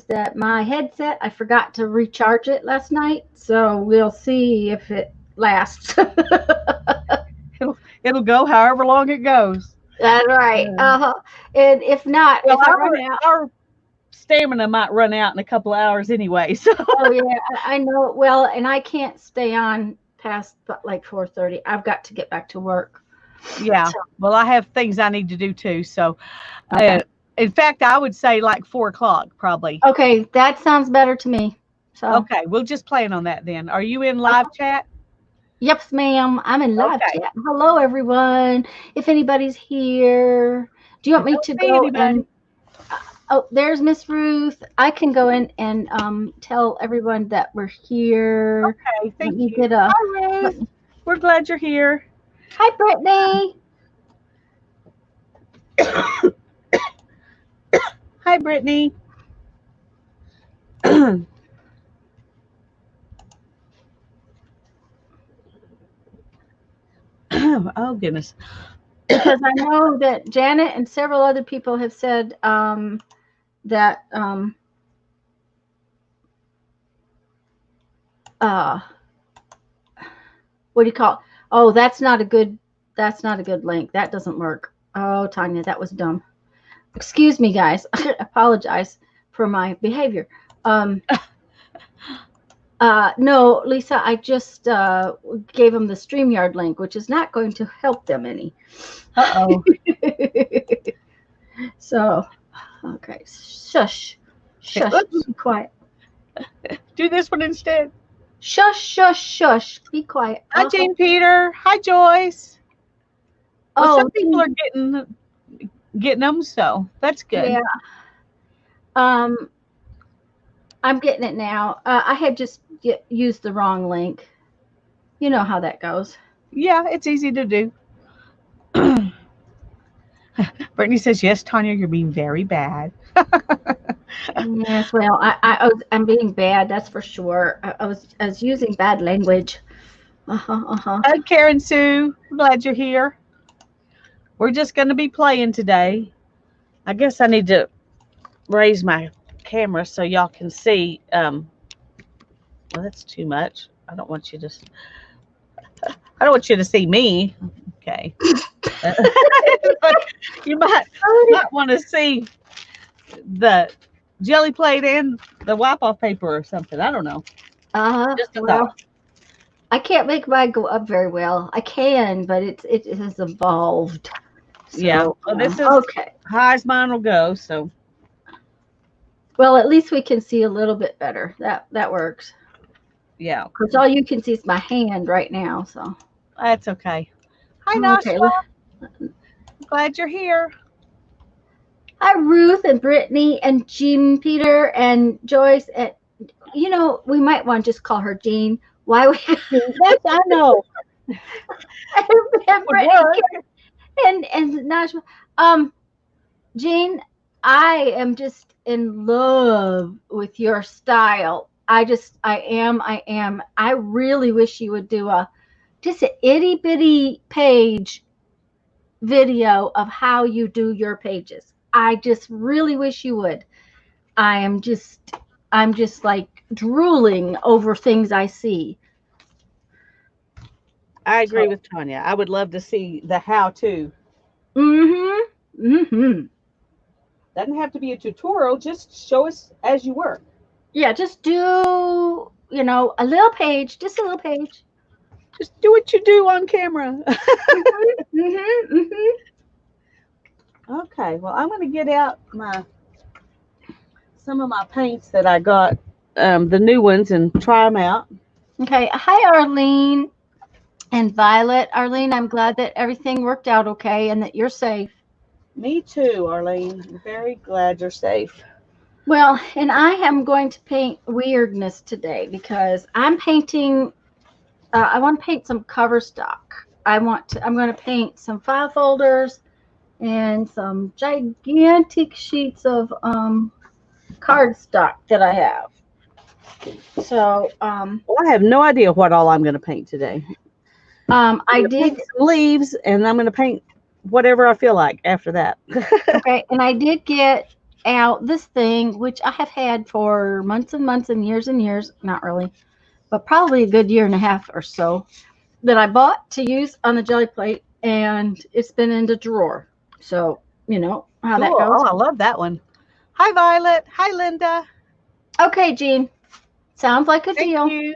that my headset, I forgot to recharge it last night, so we'll see if it lasts. It'll go however long it goes. That's right. And if not, Well, if I run out, our stamina might run out in a couple of hours anyway. So oh yeah, I know. Well, and I can't stay on past like 4:30. I've got to get back to work. yeah. So, Well, I have things I need to do too. So, okay. uh, in fact, I would say like 4 o'clock probably. Okay, that sounds better to me. So, Okay, we'll just plan on that then. Are you in live chat? yep, ma'am. I'm in live Okay. chat. Hello, everyone. If anybody's here, do you I want me don't to see go anybody. and? Oh, there's Miss Ruth. I can go in and tell everyone that we're here. Okay, Let thank me you. get a. Hi, Let Ruth. me, We're glad you're here. hi, Brittany. Hi, Brittany. Oh, goodness. Because I know that Janet and several other people have said that uh, what do you call it? Oh, that's not a good link. That doesn't work. Oh, Tanya, that was dumb. Excuse me, guys. I apologize for my behavior. Um, no, Lisa, I just gave them the StreamYard link, which is not going to help them any. Uh-oh. So, okay, shush, shush, Oops. be quiet. Do this one instead. Shush, shush, shush, be quiet. Hi, Jane Peter. Hi, Joyce. Well, some Oh, people are getting them, so that's good. yeah. Um, I'm getting it now. I had just used the wrong link. You know how that goes. Yeah, it's easy to do. Brittany says, yes, Tanya, you're being very bad. Yes, well, I'm being bad. That's for sure. I was using bad language. Uh huh. Hi, Karen Sue. Glad you're here. We're just going to be playing today. I guess I need to raise my camera so y'all can see. Well, that's too much. I don't want you to see me. Okay. You might want to see the jelly plate and the wipe off paper or something. I don't know. Just a Well, thought. I can't make mine go up very well. I can, but it has evolved. Yeah. So Well, this is okay. high as mine will go. So Well, at least we can see a little bit better. That works. yeah, Because all you can see is my hand right now. So that's okay. Hi, okay. Nashua. Glad you're here. Hi, Ruth and Brittany and Jean Peter and Joyce. And we might want to just call her Jean. Why we That's I know. and Would Brittany work. and Najma. Um, Jean, I am just in love with your style. I am. I really wish you would do just an itty bitty page video of how you do your pages. I just really wish you would. I am just, I'm just like drooling over things I see. I agree So, with Tanya. I would love to see the how to. mm-hmm, mm-hmm. Doesn't have to be a tutorial. Just show us as you work. Yeah, just do, a little page, just a little page. Just do what you do on camera. Mm-hmm, mm-hmm, mm-hmm. Okay. Well, I'm going to get out some of my paints that I got, the new ones, and try them out. Okay. Hi, Arlene and Violet. Arlene, I'm glad that everything worked out okay and that you're safe. Me too, Arlene. I'm very glad you're safe. Well, and I am going to paint weirdness today because I'm painting. I want to paint some cover stock. I'm going to paint some file folders and some gigantic sheets of cardstock that I have. So Well, I have no idea what all I'm going to paint today. I'm I going to did paint some leaves, and I'm going to paint whatever I feel like after that. okay, and I did get out this thing, which I have had for months and months and years, not really, but probably a good year and a half or so, that I bought to use on the Gelli Plate, and it's been in the drawer. So, you know how that Cool. goes. Oh, I love that one. Hi, Violet. Hi, Linda. Okay, Jean. Sounds like a Thank deal. you.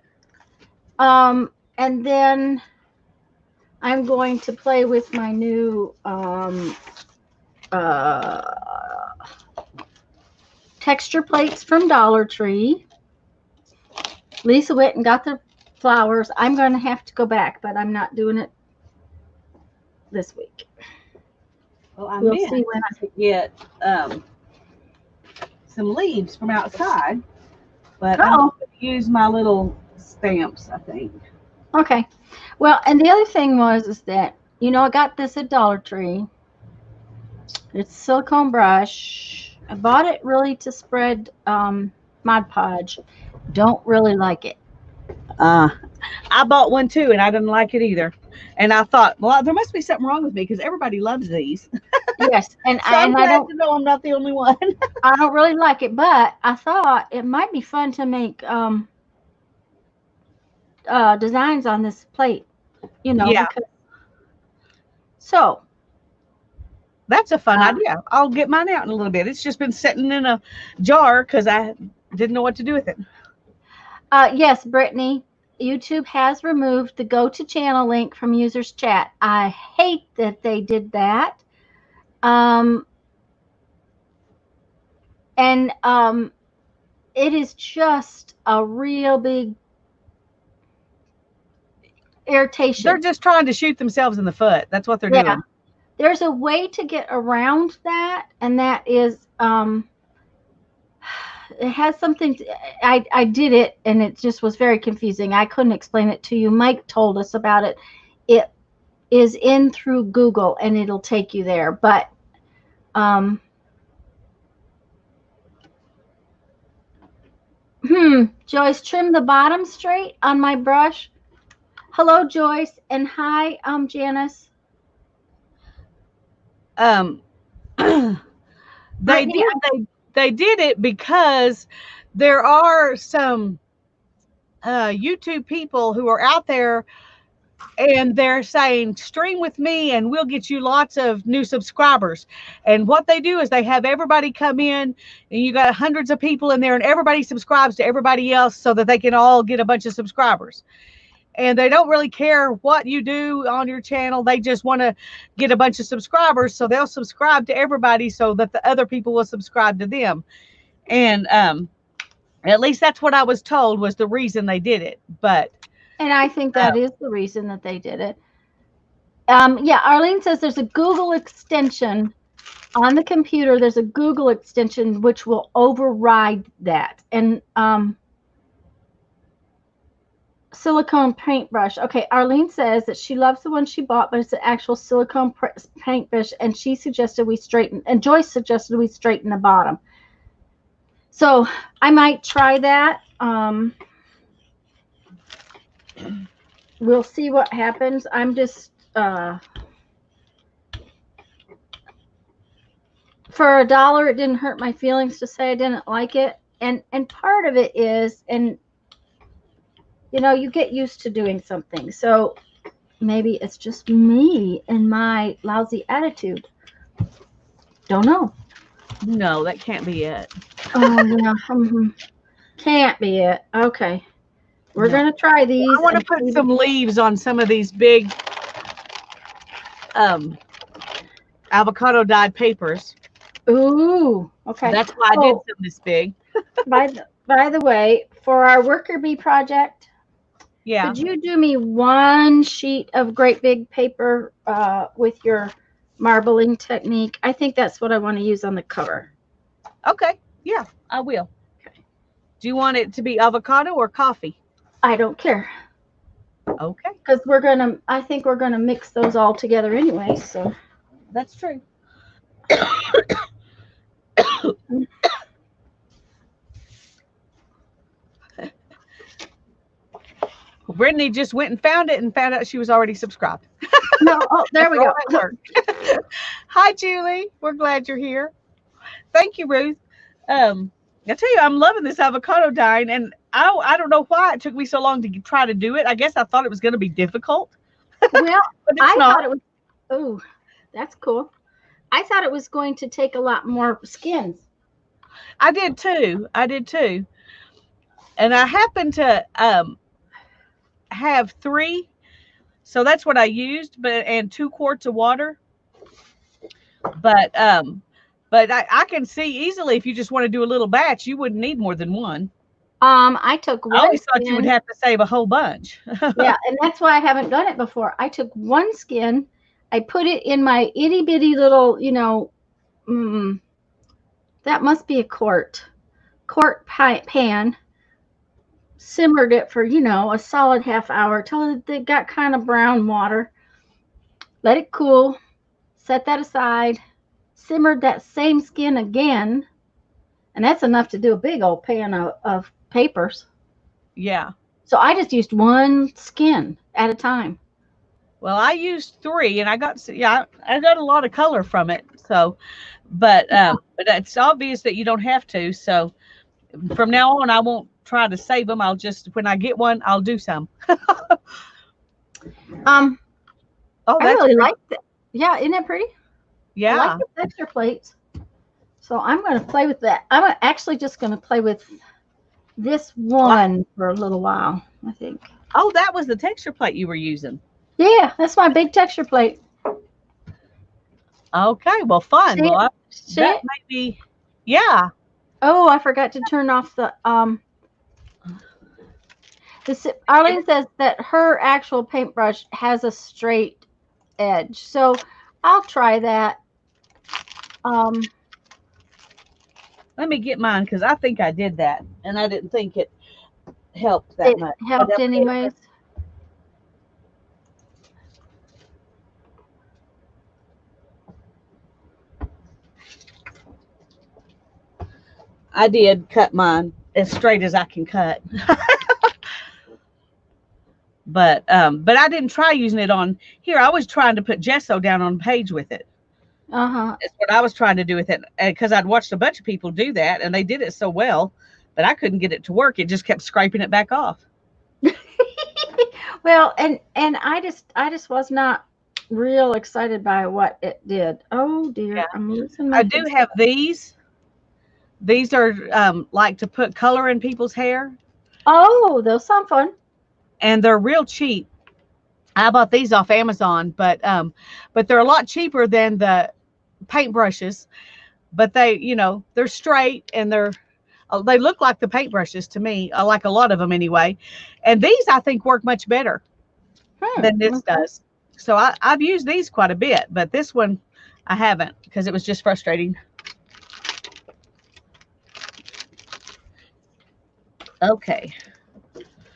And then I'm going to play with my new uh, texture plates from Dollar Tree. Lisa went and got the flowers. I'm going to have to go back, but I'm not doing it this week. Well, I We'll meant see when to get some leaves from outside, but I'm going to use my little stamps, I think. Okay. Well, and the other thing is that, I got this at Dollar Tree. It's a silicone brush. I bought it really to spread Mod Podge. Don't really like it. I bought one too, and I didn't like it either. And I thought, well, there must be something wrong with me because everybody loves these. Yes, and So I'm I glad don't to know I'm not the only one. I don't really like it, but I thought it might be fun to make designs on this plate. Yeah. Because so That's a fun idea. I'll get mine out in a little bit. It's just been sitting in a jar because I didn't know what to do with it. yes, Brittany, YouTube has removed the go to channel link from users chat. I hate that they did that. And it is just a real big irritation. They're just trying to shoot themselves in the foot. That's what they're doing. There's a way to get around that, and that is it has something I did it, and it just was very confusing. I couldn't explain it to you. Mike told us about it. It is in through Google, and it'll take you there, but Joyce, trim the bottom straight on my brush. Hello, Joyce, and hi, Janice. They did it because there are some YouTube people who are out there, and they're saying stream with me and we'll get you lots of new subscribers. And what they do is they have everybody come in, and you got hundreds of people in there, and everybody subscribes to everybody else so that they can all get a bunch of subscribers. And they don't really care what you do on your channel. They just want to get a bunch of subscribers, so they'll subscribe to everybody so that the other people will subscribe to them. And at least that's what I was told was the reason they did it. And I think that is the reason that they did it. Yeah, Arlene says there's a Google extension on the computer. There's a Google extension which will override that. And silicone paintbrush. Okay, Arlene says that she loves the one she bought, but it's an actual silicone paintbrush, and she suggested we straighten, and Joyce suggested we straighten the bottom. So I might try that. We'll see what happens. I'm just for $1, it didn't hurt my feelings to say I didn't like it, and part of it is, and you get used to doing something, so maybe it's just me and my lousy attitude. Don't know. No, that can't be it. Oh yeah, can't be it. Okay. We're going to try these. I want to put some leaves on some of these big avocado dyed papers. Ooh, okay. That's why I did some this big. by the way, for our worker bee project, yeah, could you do me one sheet of great big paper with your marbling technique? I think that's what I want to use on the cover. Okay. Yeah, I will. Okay. Do you want it to be avocado or coffee? I don't care. Okay. Because I think we're gonna mix those all together anyway, so. That's true. Brittany just went and found it and found out she was already subscribed. No, oh, there we go. Hi, Julie. We're glad you're here. Thank you, Ruth. I tell you, I'm loving this avocado dyeing, and I don't know why it took me so long to try to do it. I guess I thought it was going to be difficult, Well, but it's I not. thought it was. Oh, that's cool. I thought it was going to take a lot more skins. I did too. I did too. And I happen to have three, so that's what I used, but and 2 quarts of water. But I can see easily if you just want to do a little batch, you wouldn't need more than one. I took I one always thought you would skin. have to save a whole bunch. Yeah, and that's why I haven't done it before. I took one skin, I put it in my itty bitty little, mm, that must be a quart pan, simmered it for, a solid half hour till it got kind of brown water. Let it cool, set that aside, simmered that same skin again, and that's enough to do a big old pan of papers. Yeah. So I just used one skin at a time. Well, I used three, and I got a lot of color from it. So, but it's obvious that you don't have to. So from now on, I won't try to save them. I'll just when I get one, I'll do some. Um, Oh, I that's really pretty. like that. Yeah, isn't it pretty? I like Yeah. the texture plates. So I'm going to play with that. I'm actually just going to play with this Well, one for a little while, I think. oh, that was the texture plate you were using. Yeah, that's my big texture plate. Okay, well, fun. See it? See That it? might be, yeah, Oh, I forgot to turn off the this it- Arlene says that her actual paintbrush has a straight edge. So I'll try that. Um let me get mine because I think I did that and I didn't think it helped that it much. But helped anyways. I did cut mine as straight as I can cut. But I didn't try using it on here. I was trying to put gesso down on the page with it. Uh-huh. That's what I was trying to do with it because I'd watched a bunch of people do that and they did it so well, but I couldn't get it to work. It just kept scraping it back off. Well, and I just was not real excited by what it did. Oh Yeah, dear, I'm losing my I do head. have these. These are like to put color in people's hair, Oh, those sound fun. and they're real cheap. I bought these off Amazon, but they're a lot cheaper than the paintbrushes. But they're straight and they look like the paintbrushes to me. I like a lot of them anyway. And these I think work much better than this Okay. does. So I've used these quite a bit, but this one I haven't because it was just frustrating. Okay,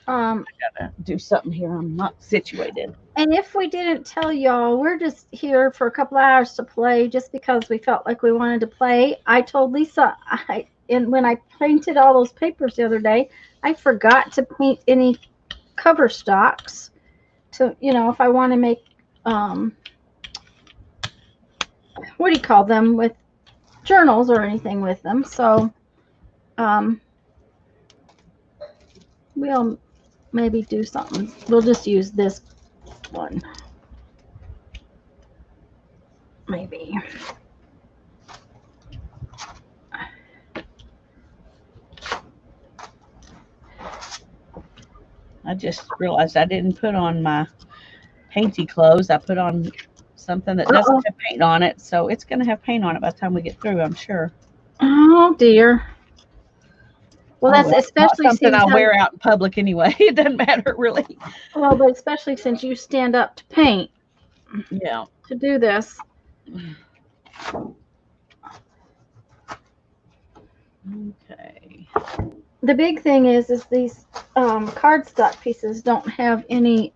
Um, gotta do something here. I'm not situated. and if we didn't tell y'all, we're just here for a couple hours to play just because we felt like we wanted to play. I told Lisa, and when I painted all those papers the other day, I forgot to paint any cover stocks to, if I want to make, um, what do you call them, with journals or anything with them. So, um, we'll maybe do something. We'll just use this one, maybe. I just realized I didn't put on my painty clothes. I put on something that doesn't Uh-oh. have paint on it, so it's going to have paint on it by the time we get through, I'm sure. Oh dear. Well, Oh that's well, not especially something since I wear out in public anyway. It doesn't matter really. well, but especially since you stand up to paint Yeah. to do this. Okay. The big thing is these cardstock pieces don't have any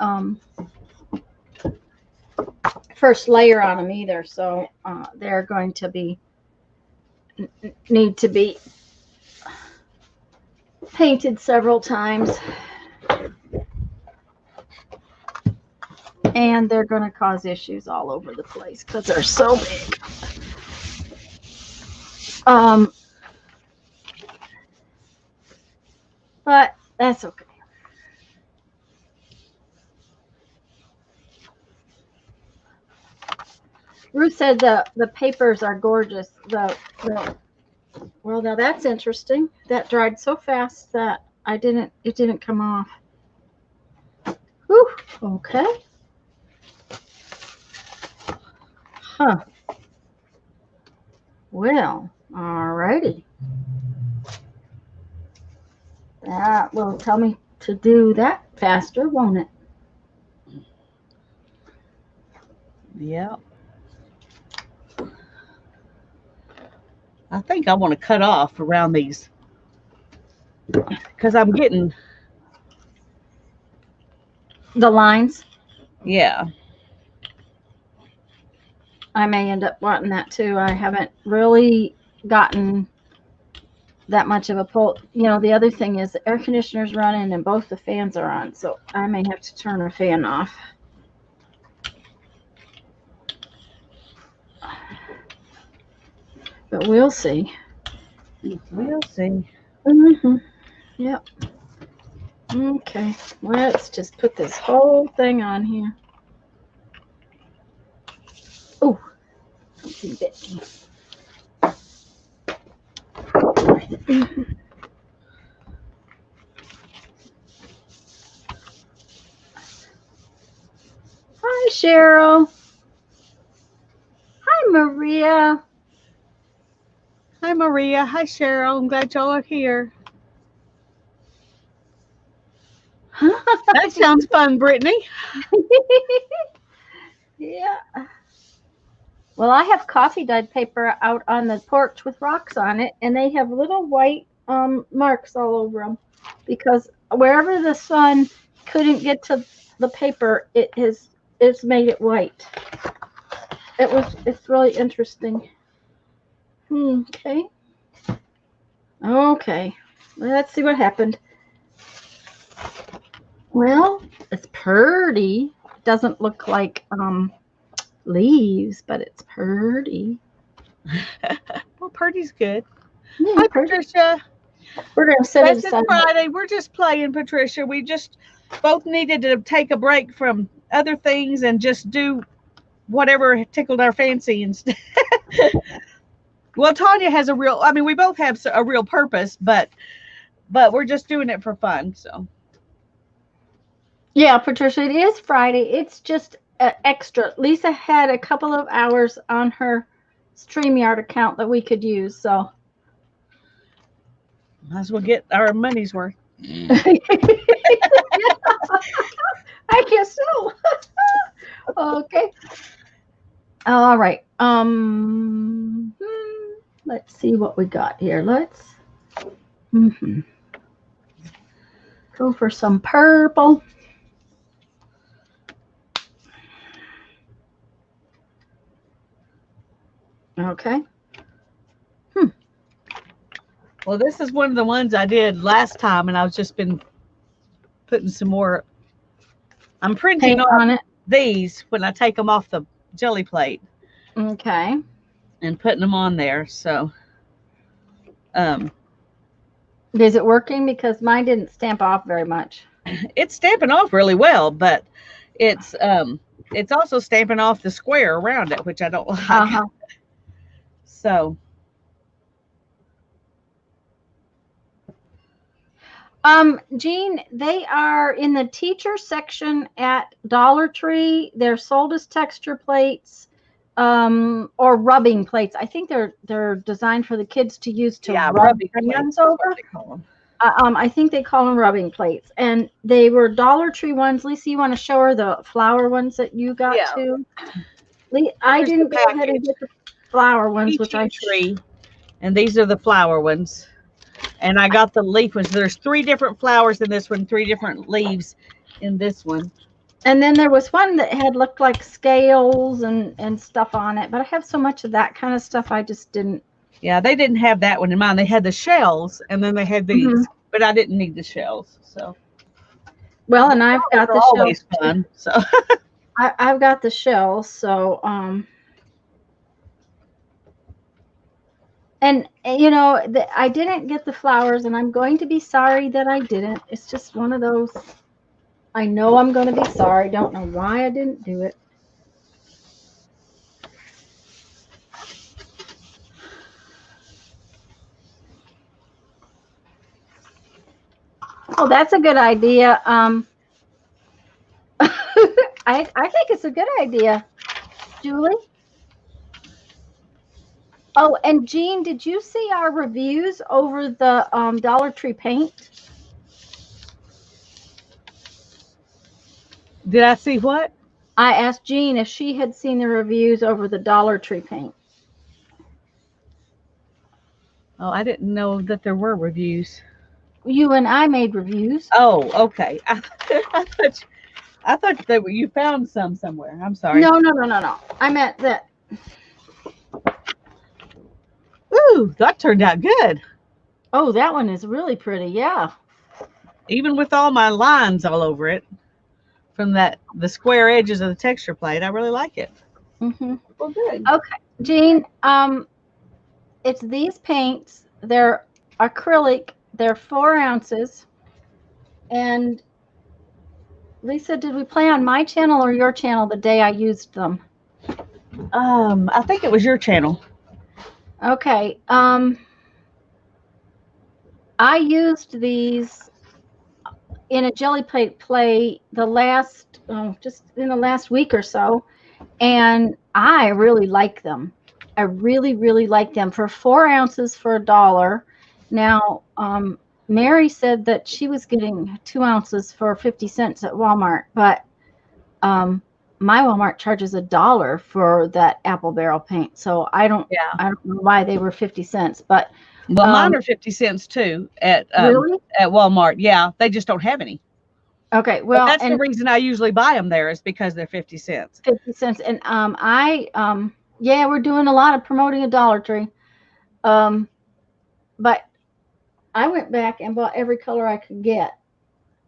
first layer on them either, so they're going to need to be painted several times, and they're going to cause issues all over the place because they're so big. Um, but that's okay. Ruth said the papers are gorgeous. The well, now that's interesting. That dried so fast that it didn't come off. Whew. Okay. Huh. Well, alrighty. That will tell me to do that faster, won't it? Yeah. I think I want to cut off around these because I'm getting, The lines. yeah. I may end up wanting that too. I haven't really gotten that much of a pull. You know, the other thing is the air conditioner's running and both the fans are on, so I may have to turn a fan off. But we'll see. We'll see. Mm-hmm. Yep. Okay. Let's just put this whole thing on here. Oh, something bit me. Hi, Cheryl. Hi, Maria. Hi, Maria. Hi, Cheryl. I'm glad y'all are here. That sounds fun, Brittany. Yeah. Well, I have coffee dyed paper out on the porch with rocks on it, and they have little white marks all over them because wherever the sun couldn't get to the paper, it's made it white. It's really interesting. Okay. Okay. Let's see what happened. Well, it's pretty. It doesn't look like leaves, but it's pretty. Well, Purdy's good. Yeah, Hi, pretty. Patricia. We're gonna set it Yes, it's aside. Friday. We're just playing, Patricia. We just both needed to take a break from other things and just do whatever tickled our fancy instead. Well, Tanya has a real, I mean, we both have a real purpose, but we're just doing it for fun. So, Yeah, Patricia, it is Friday. It's just extra. Lisa had a couple of hours on her StreamYard account that we could use, so might as well get our money's worth. I guess so. Okay. All right. Let's see what we got here. Let's go for some purple. Okay. Well, this is one of the ones I did last time, and I've just been putting some more. I'm printing Paint on it. these when I take them off the Gelli Plate Okay. and putting them on there. So, is it working? Because mine didn't stamp off very much. It's stamping off really well, but it's also stamping off the square around it, which I don't like. So, Jean, they are in the teacher section at Dollar Tree. They're sold as texture plates, or rubbing plates. I think they're designed for the kids to use to rub crayons over. I think they call them rubbing plates, and they were Dollar Tree ones. Lisa, you want to show her the flower ones that you got too? I didn't go ahead and get the flower ones, which I tree, and these are the flower ones. And I got the leaf ones. There's 3 different flowers in this one, 3 different leaves in this one. And then there was one that had looked like scales and stuff on it, but I have so much of that kind of stuff I just didn't. Yeah, they didn't have that one in mind. They had the shells, and then they had these, but I didn't need the shells. So, well, and I've got the always shells. Fun. So, I've got the shells. So, And I didn't get the flowers, and I'm going to be sorry that I didn't. It's just one of those. I know I'm going to be sorry. Don't know why I didn't do it. Oh, that's a good idea. I think it's a good idea, Julie. Oh, and Jean, did you see our reviews over the Dollar Tree paint? Did I see what? I asked Jean if she had seen the reviews over the Dollar Tree paint. Oh, I didn't know that there were reviews. You and I made reviews. Oh, okay. I thought that you found some somewhere. I'm sorry. No, no, no, no, no. I meant that. Ooh, that turned out good. Oh, that one is really pretty. Yeah. Even with all my lines all over it from the square edges of the texture plate, I really like it. Mhm. Well, good. Okay, Jean. It's these paints. They're acrylic. They're 4 ounces. And Lisa, did we play on my channel or your channel the day I used them? I think it was your channel. Okay. I used these in a Gelli Plate play just in the last week or so, and I really like them. I really, really like them for 4 ounces for $1. Now, Mary said that she was getting 2 ounces for 50 cents at Walmart, but um, my Walmart charges $1 for that apple barrel paint. So Yeah. I don't know why they were 50 cents, but Well, mine um, are 50 cents too really? at Walmart. Yeah, they just don't have any. Okay. But Well, that's the and reason I usually buy them there is because they're 50 cents. 50 cents. And yeah, we're doing a lot of promoting a Dollar Tree. Um, but I went back and bought every color I could get,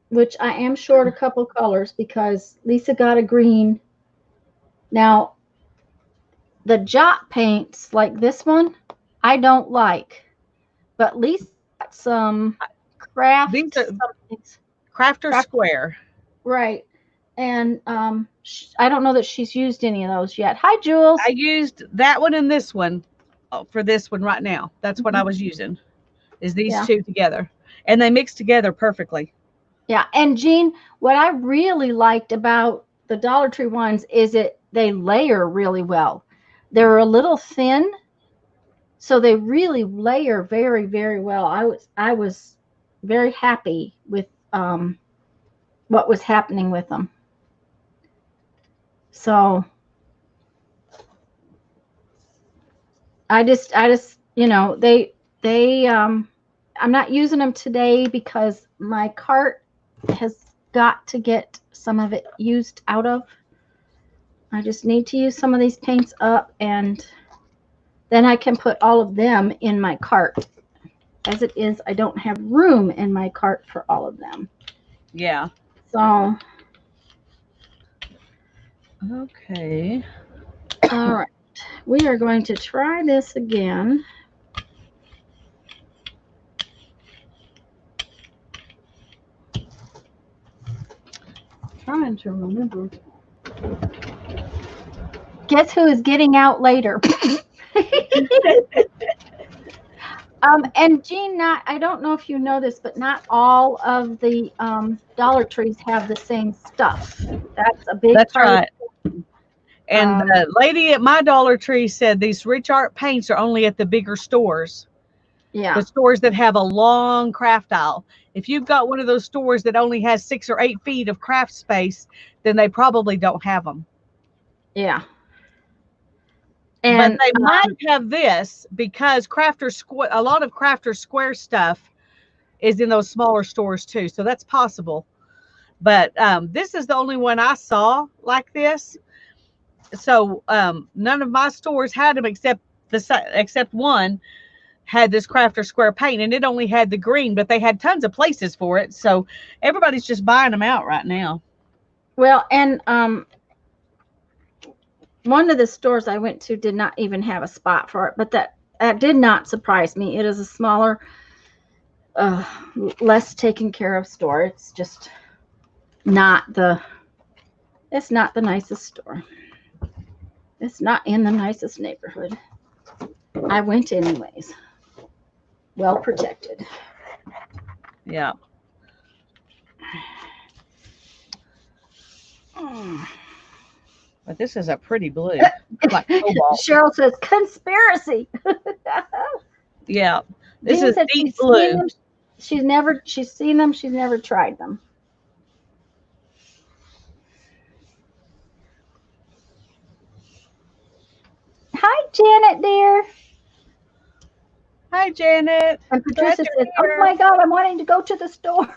which I am short a couple colors because Lisa got a green. Now, the jot paints like this one, I don't like, but Lisa got some These craft are somethings. Crafter Craft, Square. right. And I don't know that she's used any of those yet. Hi, Jules. I used that one and this one for this one right now. That's what I Mhm. was using. Is these Yeah. two together, and they mix together perfectly. Yeah, and Jean, what I really liked about the Dollar Tree ones is they layer really well. They're a little thin, so they really layer very, very well. I was very happy with what was happening with them. So I just they I'm not using them today because my cart has got to get some of it used out of. I just need to use some of these paints up, and then I can put all of them in my cart. As it is, I don't have room in my cart for all of them. Yeah. So, Okay. all right, we are going to try this again. Trying to remember. Guess who is getting out later? And Jean, I don't know if you know this, but not all of the Dollar Trees have the same stuff. That's a big That's part of right. And um, the lady at my Dollar Tree said these rich art paints are only at the bigger stores, the yeah, stores that have a long craft aisle. If you've got one of those stores that only has 6 or 8 feet of craft space, then they probably don't have them. yeah. But And they might have this because Crafter Square, a lot of Crafter Square stuff is in those smaller stores too. So that's possible. But this is the only one I saw like this. So none of my stores had them except one had this Crafter Square paint, and it only had the green, but they had tons of places for it. So everybody's just buying them out right now. well, and one of the stores I went to did not even have a spot for it, but that That did not surprise me. It is a smaller, uh, less taken care of store. It's just not the. It's not the nicest store. It's not in the nicest neighborhood. I went anyways. Well protected. Yeah. But this is a pretty blue, like cobalt. Cheryl says conspiracy. Yeah. This Jen is said deep she's seen blue. them. She's seen them. She's never tried them. Hi, Janet, dear. Hi, Janet. And Glad Patricia says, "Oh you're my God, I'm wanting to go to the store."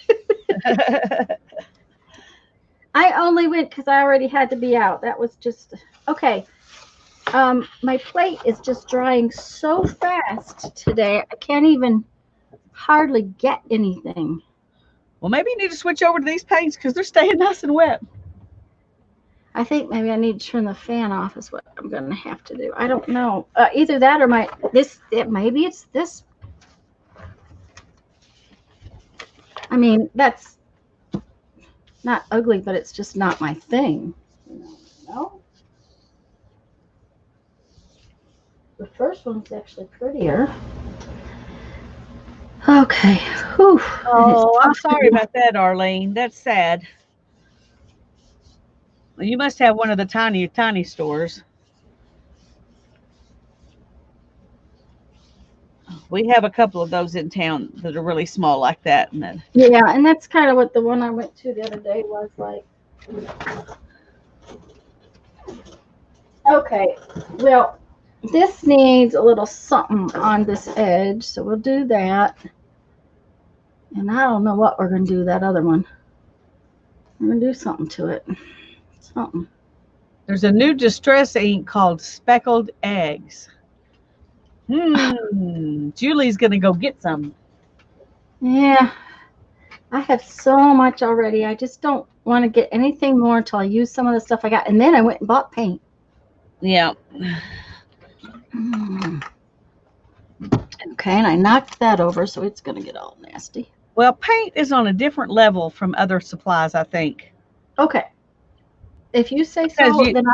here. I only went because I already had to be out. That was just okay. My plate is just drying so fast today. I can't even hardly get anything. Well, maybe you need to switch over to these paints because they're staying nice and wet. I think maybe I need to turn the fan off. Is what I'm going to have to do. I don't know. Either that or maybe it's this. I mean, that's not ugly, but it's just not my thing. No. The first one's actually prettier. Okay. Whew. Oh, I'm sorry about that, Arlene. That's sad. You must have one of the tiny stores. We have a couple of those in town that are really small like that. And then, Yeah, and that's kind of what the one I went to the other day was like. Okay, well, this needs a little something on this edge, so we'll do that. And I don't know what we're going to do that other one. We're going to do something to it. Something. there's a new distress ink called Speckled Eggs. Julie's going to go get some. Yeah, I have so much already. I just don't want to get anything more until I use some of the stuff I got. And then I went and bought paint. Yeah. Okay, and I knocked that over, so it's going to get all nasty. Well, paint is on a different level from other supplies, I think. Okay. If you say Because so, then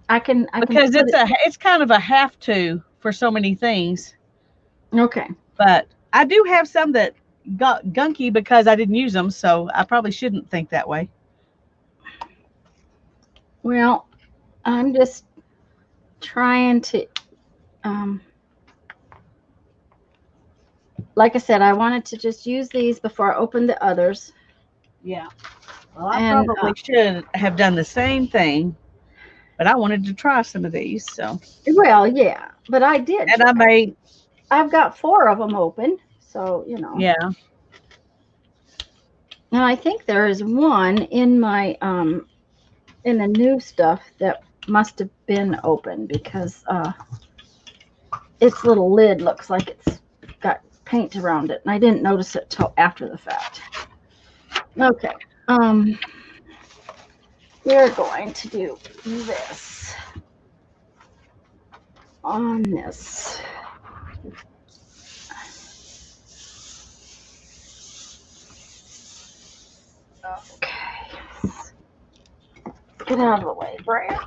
I can because put it's kind of a have to for so many things. Okay. But I do have some that got gunky because I didn't use them, so I probably shouldn't think that way. Well, I'm just trying to like I said, I wanted to just use these before I open the others. Yeah. Well, I And probably should have done the same thing, but I wanted to try some of these, so. well, yeah, but I did. And I made. I've got 4 of them open, so Yeah. And I think there is one in my in the new stuff that must have been open because its little lid looks like it's got paint around it, and I didn't notice it till after the fact. Okay. We're going to do this on this. Okay. Get out of the way, Brad.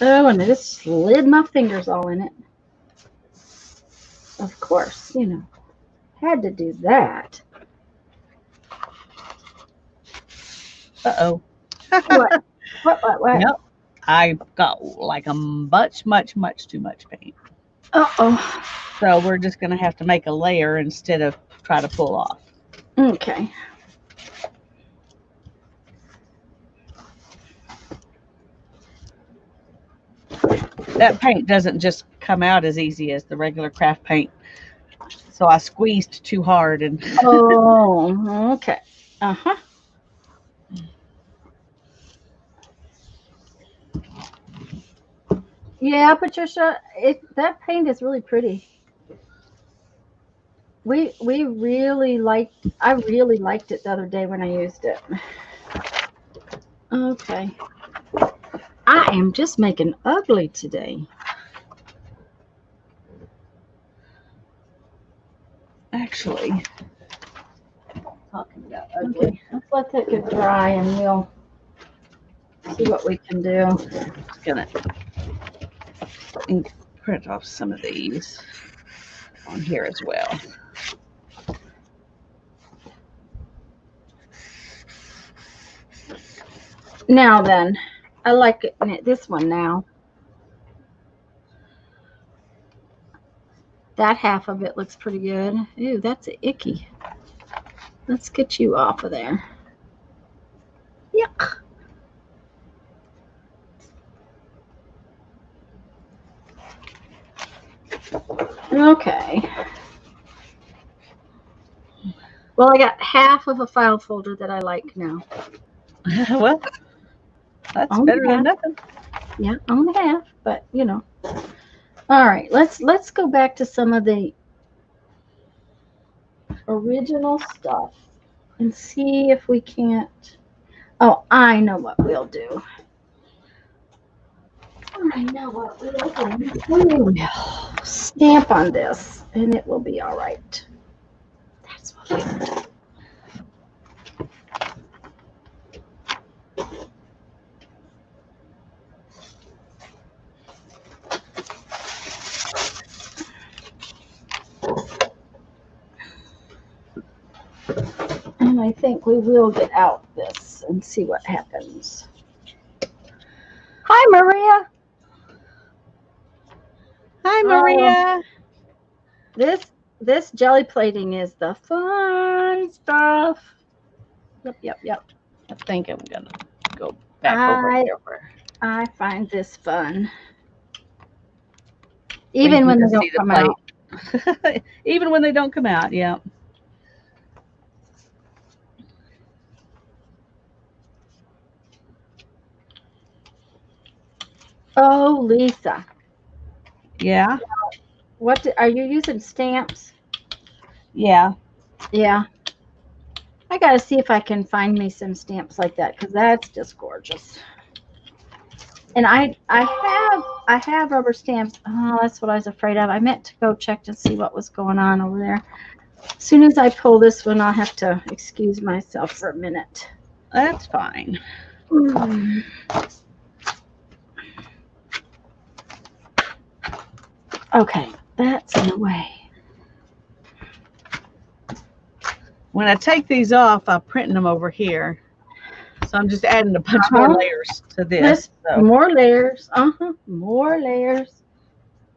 Oh, and I just slid my fingers all in it. Of course, had to do that. Uh-oh. What? What? Yep. I got like a much too much paint. Uh-oh. So we're just going to have to make a layer instead of try to pull off. Okay. That paint doesn't just come out as easy as the regular craft paint. So I squeezed too hard and Oh, okay. Uh-huh. Yeah, Patricia, that paint is really pretty. we really liked. I really liked it the other day when I used it. Okay. I am just making ugly today. Actually, talking about ugly. Okay, let's let that get dry and we'll see what we can do. I'm gonna print off some of these on here as well. Now then, I like it, this one now. That half of it looks pretty good. Ooh, that's icky. Let's get you off of there. Yuck. Okay. Well, I got half of a file folder that I like now. Well, that's Only better half. than nothing. Yeah, only half, but you know. All right, let's go back to some of the original stuff and see if we can't. Oh, I know what we'll do. I know what we'll do. We will stamp on this, and it will be all right. That's what we'll do. And I think we will get out this and see what happens. Hi, Maria. Hi, Maria. This jelly plating is the fun stuff. Yep. I think I'm gonna go back over here. I find this fun. Even when they don't come out. Even when they don't come out, yeah. Oh, Lisa. Yeah. Are you using stamps? Yeah. Yeah. I got to see if I can find me some stamps like that because that's just gorgeous. And I have rubber stamps. Oh, that's what I was afraid of. I meant to go check to see what was going on over there. As soon as I pull this one, I'll have to excuse myself for a minute. That's fine. Okay, that's in the way. When I take these off, I'm printing them over here. So I'm just adding a bunch more layers to this. So. More layers. More layers.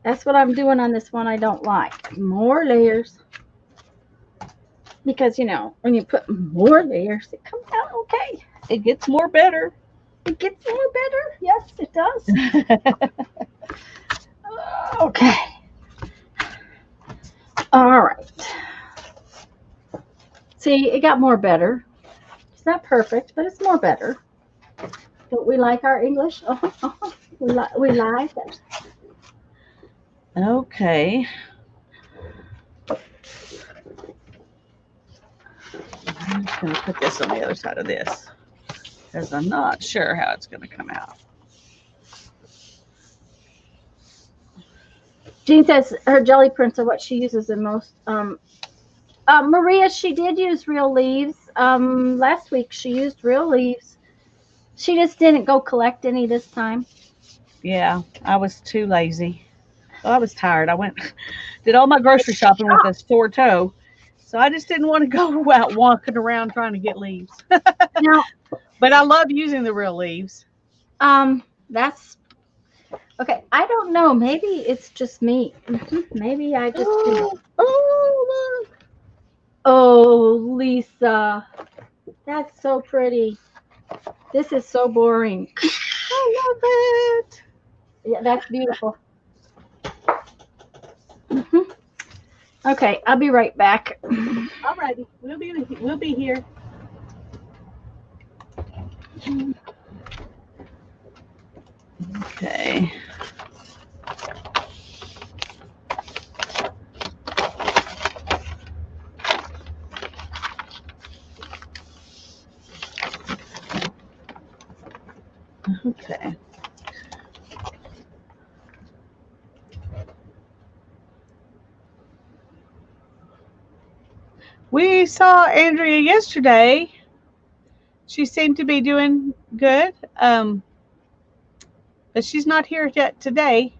That's what I'm doing on this one I don't like. More layers. Because, you know, when you put more layers, it comes out okay. It gets more better. It gets more better. Yes, it does. Okay. All right. See, it got more better. It's not perfect, but it's more better. Don't we like our English? We like it. Okay. I'm just going to put this on the other side of this because I'm not sure how it's going to come out. Jean says her jelly prints are what she uses the most. Maria, she did use real leaves. Last week she used real leaves. She just didn't go collect any this time. Yeah, I was too lazy. Well, I was tired. I did all my grocery shopping with a sore toe. So I just didn't want to go out walking around trying to get leaves. Now, but I love using the real leaves. That's okay. I don't know. Maybe it's just me. Maybe I just. Oh, Lisa, that's so pretty. This is so boring. I love it. Yeah, that's beautiful. Okay, I'll be right back. Alrighty, we'll be here. Okay. We saw Andrea yesterday. She seemed to be doing good, but she's not here yet today.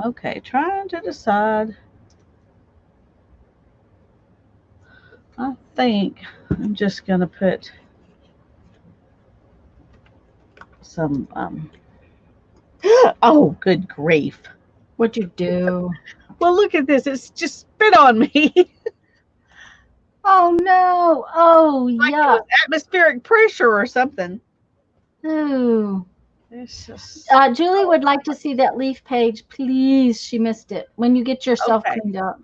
Okay, trying to decide. I think I'm just going to put some. Oh, good grief. What'd you do? Well, look at this. It's just spit on me. Oh no! Oh Like it was yuck! atmospheric pressure or something. Ooh. It's just. Julie would like to see that leaf page, please. She missed it. When you get yourself Okay. cleaned up.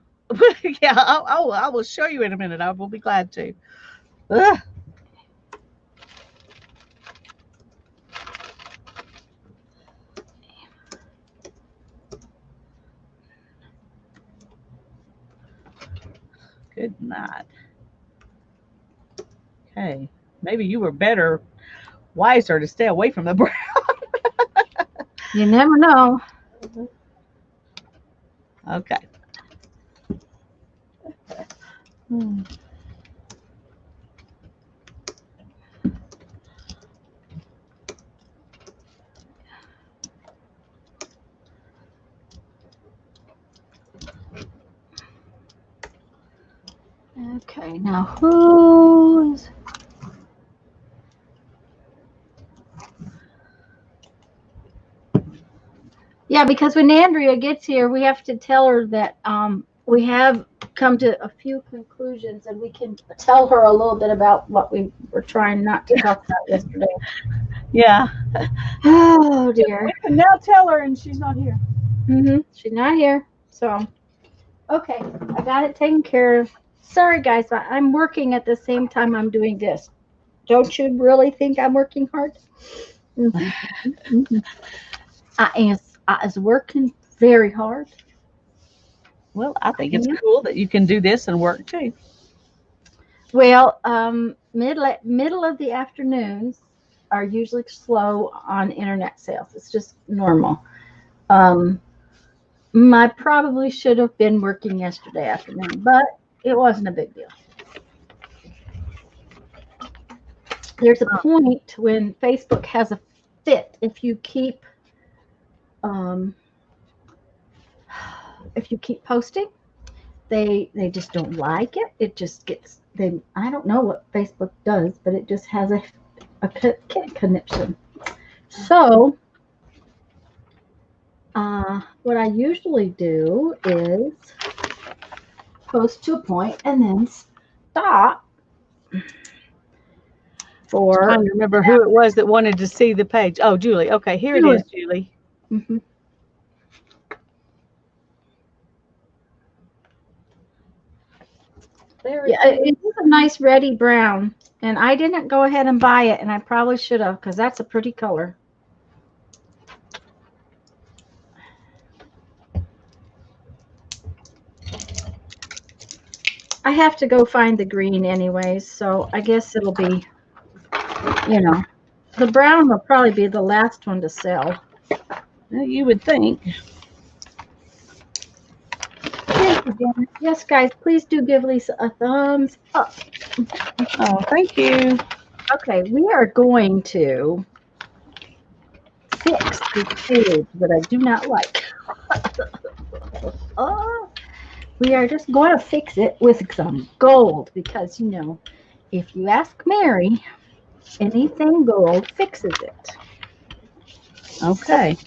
Yeah, I will show you in a minute. I will be glad to. Ugh. Good night. Okay. Maybe you were better, wiser to stay away from the brown. You never know. Okay. Hmm. Okay, now who's. Yeah, because when Andrea gets here, we have to tell her that we have come to a few conclusions and we can tell her a little bit about what we were trying not to talk about yesterday. Yeah. Oh dear. We can now tell her, and she's not here. She's not here. So, okay, I got it taken care of. Sorry, guys, but I'm working at the same time I'm doing this. Don't you really think I'm working hard? I is working very hard. Well, I think it's Yeah. cool that you can do this and work too. Well, middle of the afternoons are usually slow on internet sales. It's just normal. Um, I probably should have been working yesterday afternoon, but it wasn't a big deal. There's a point when Facebook has a fit um, if you keep posting. They just don't like it. It just gets they. I don't know what Facebook does, but it just has a connection. So what I usually do is post to a point and then stop Trying for. to remember who it was that wanted to see the page. Oh, Julie. Okay, here it is, Julie. Mm-hmm. There Yeah, it is. it is a nice reddy brown, and I didn't go ahead and buy it, and I probably should have because that's a pretty color. I have to go find the green anyways, so I guess it'll be, you know, the brown will probably be the last one to sell. Well, you would think. Thank you, Janet. Yes, guys, please do give Lisa a thumbs up. Oh, thank you. Okay, we are going to fix this page that I do not like. Oh, we are just going to fix it with some gold because, if you ask Mary, anything gold fixes it. Okay.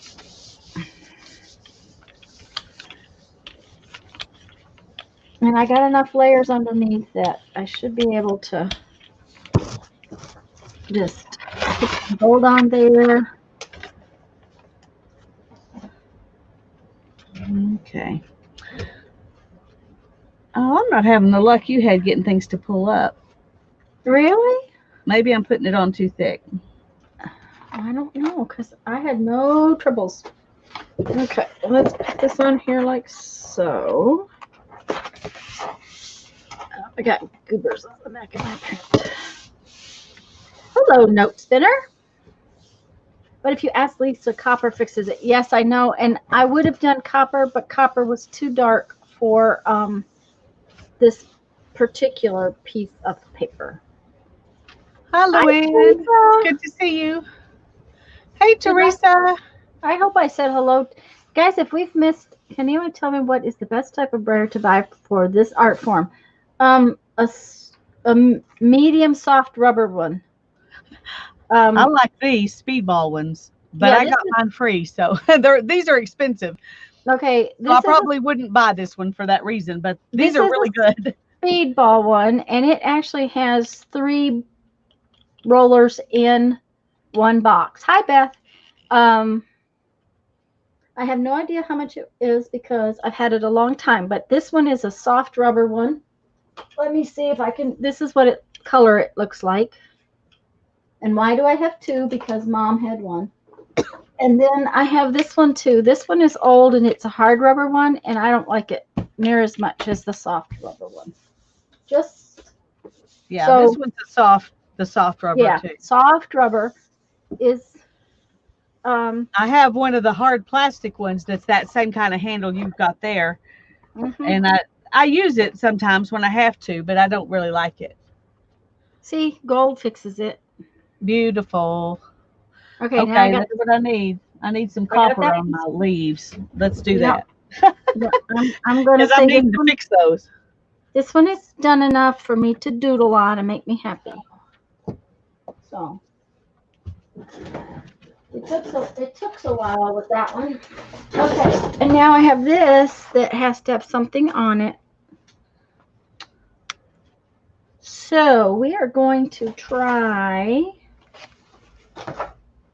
And I got enough layers underneath that I should be able to just put some gold on there. Okay. Oh, I'm not having the luck you had getting things to pull up. Really? Maybe I'm putting it on too thick. I don't know because I had no troubles. Okay, let's put this on here like so. I got goobers on the back of my print. Hello, note spinner. But if you ask Lisa, copper fixes it. Yes, I know. And I would have done copper, but copper was too dark for this particular piece of paper. Hi, Hi, Luann. Teresa. Good to see you. Hey, Did I, Teresa. I hope I said hello. Guys, if we've missed, can anyone tell me what is the best type of brayer to buy for this art form? A, a medium soft rubber one. I Um, like these speedball ones, but yeah, I this got is mine free, so these are expensive. okay. So I probably wouldn't buy this one for that reason, but these This are is really a good. speedball one, and it actually has 3 rollers in one box. Hi, Beth. Um, I have no idea how much it is because I've had it a long time, but this one is a soft rubber one. Let me see if I can. This is what color it looks like. And why do I have two? Because Mom had one. And then I have this one too. This one is old and it's a hard rubber one, and I don't like it near as much as the soft rubber one. Just Yeah, so this one's the soft rubber yeah, too. soft rubber is I have one of the hard plastic ones that's that same kind of handle you've got there, mhm. and I use it sometimes when I have to, but I don't really like it. See, gold fixes it. Beautiful. Okay, now I Okay, got that's what I need. I need some I got copper that on piece. my leaves. Let's do Yeah, that yeah. I'm gonna because I'm say needing to fix those. this one is done enough for me to doodle on and make me happy. So it took a while with that one. Okay, and now I have this that has to have something on it. So we are going to try.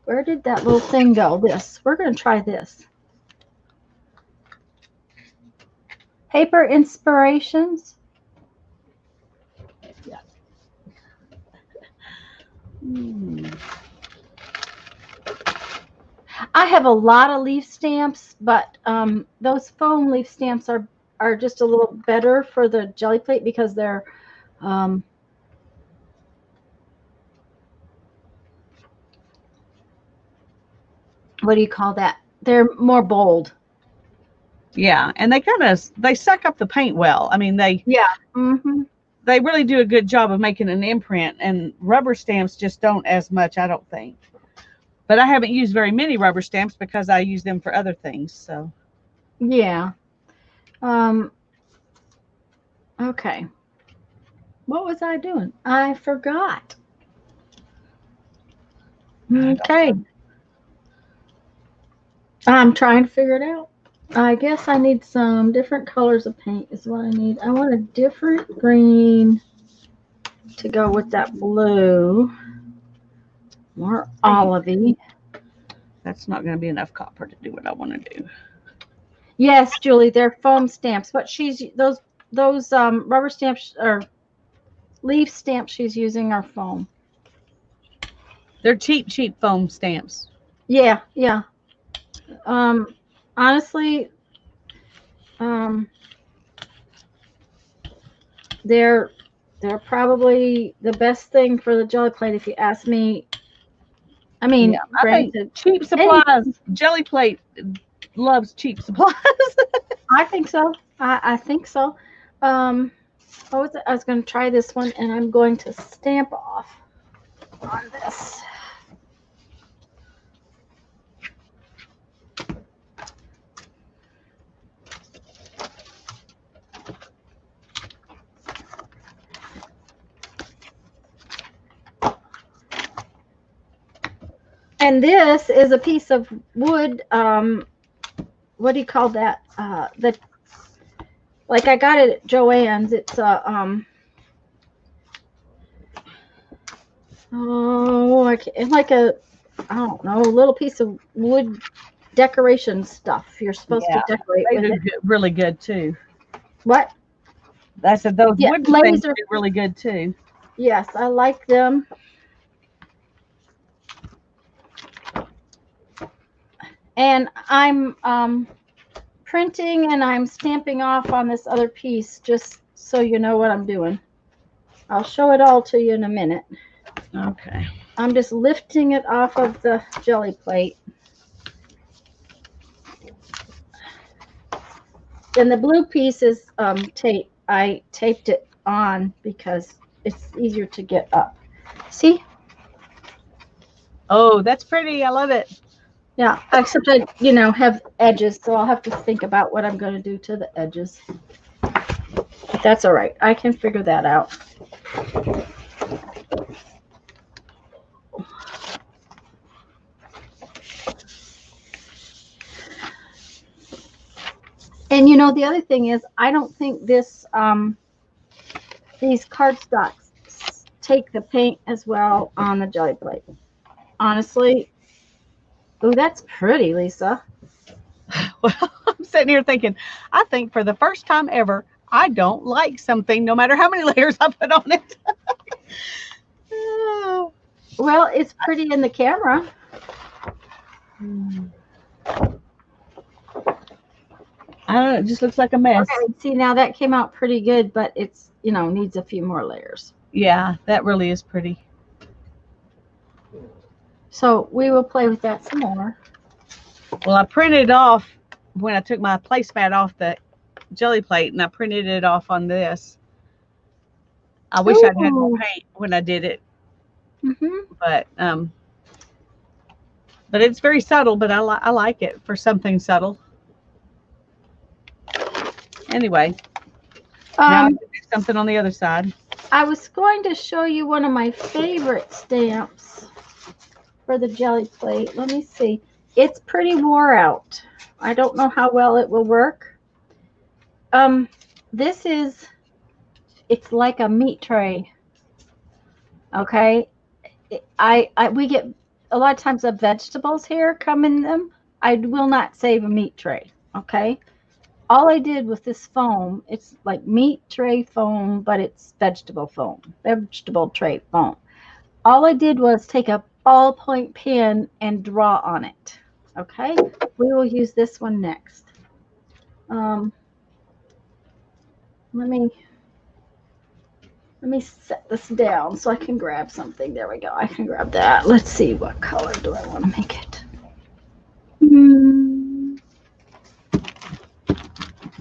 Where did that little thing go? This. We're going to try this. Paper inspirations. Yeah. Hmm. I have a lot of leaf stamps, but those foam leaf stamps are just a little better for the jelly plate because they're um, what do you call that? They're more bold. Yeah, and they suck up the paint well. I mean, Yeah. Mm-hmm. they really do a good job of making an imprint, and rubber stamps just don't as much, I don't think. But I haven't used very many rubber stamps because I use them for other things. So Yeah. Um, okay. What was I doing? I forgot. I don't Okay. know. I'm trying to figure it out. I guess I need some different colors of paint is what I need. I want a different green to go with that blue. More olivey. That's not going to be enough copper to do what I want to do. Yes, Julie, they're foam stamps, but she's those rubber stamps or leaf stamps she's using are foam. They're cheap foam stamps. Yeah, yeah. Um, honestly, um, they're they're probably the best thing for the jelly plate if you ask me. I Yeah, mean, I think granted, cheap any supplies. Jelly Plate loves cheap supplies. I think so. I think so. Um, what was it? I was going to try this one, and I'm going to stamp off on this. And this is a piece of wood. What do you call that? The like I got it at Joann's. It's a it's like a I don't know, a little piece of wood decoration stuff. You're supposed to Yeah, decorate they with do it. really good too. What? I said those Yeah, wooden things laser. do really good too. Yes, I like them. And I'm printing and I'm stamping off on this other piece just so you know what I'm doing. I'll show it all to you in a minute. Okay. I'm just lifting it off of the Gelli Plate. And the blue piece is tape. I taped it on because it's easier to get up. See? Oh, that's pretty. I love it. Yeah, except I, have edges, so I'll have to think about what I'm going to do to the edges. But that's all right. I can figure that out. And the other thing is, I don't think these cardstocks take the paint as well on the Gelli Plate. Honestly. Oh, that's pretty, Lisa. Well, I'm sitting here thinking, I think for the first time ever, I don't like something no matter how many layers I put on it. Well, it's pretty in the camera. I don't know, it just looks like a mess. Okay, see, now that came out pretty good, but it's, needs a few more layers. Yeah, that really is pretty. So we will play with that some more. Well, I printed off when I took my placemat off the Gelli Plate, and I printed it off on this. I wish I'd had more paint when I did it. But it's very subtle, but I like it for something subtle. Anyway, now I can do something on the other side. I was going to show you one of my favorite stamps for the Gelli Plate. Let me see. It's pretty wore out. I don't know how well it will work. This is, it's like a meat tray. Okay. We get a lot of times the vegetables here come in them. I will not save a meat tray. Okay. All I did with this foam, it's like meat tray foam, but it's vegetable tray foam. All I did was take a ballpoint pen and draw on it. Okay, we will use this one next. Let me set this down so I can grab something. There we go. I can grab that. Let's see, what color do I want to make it?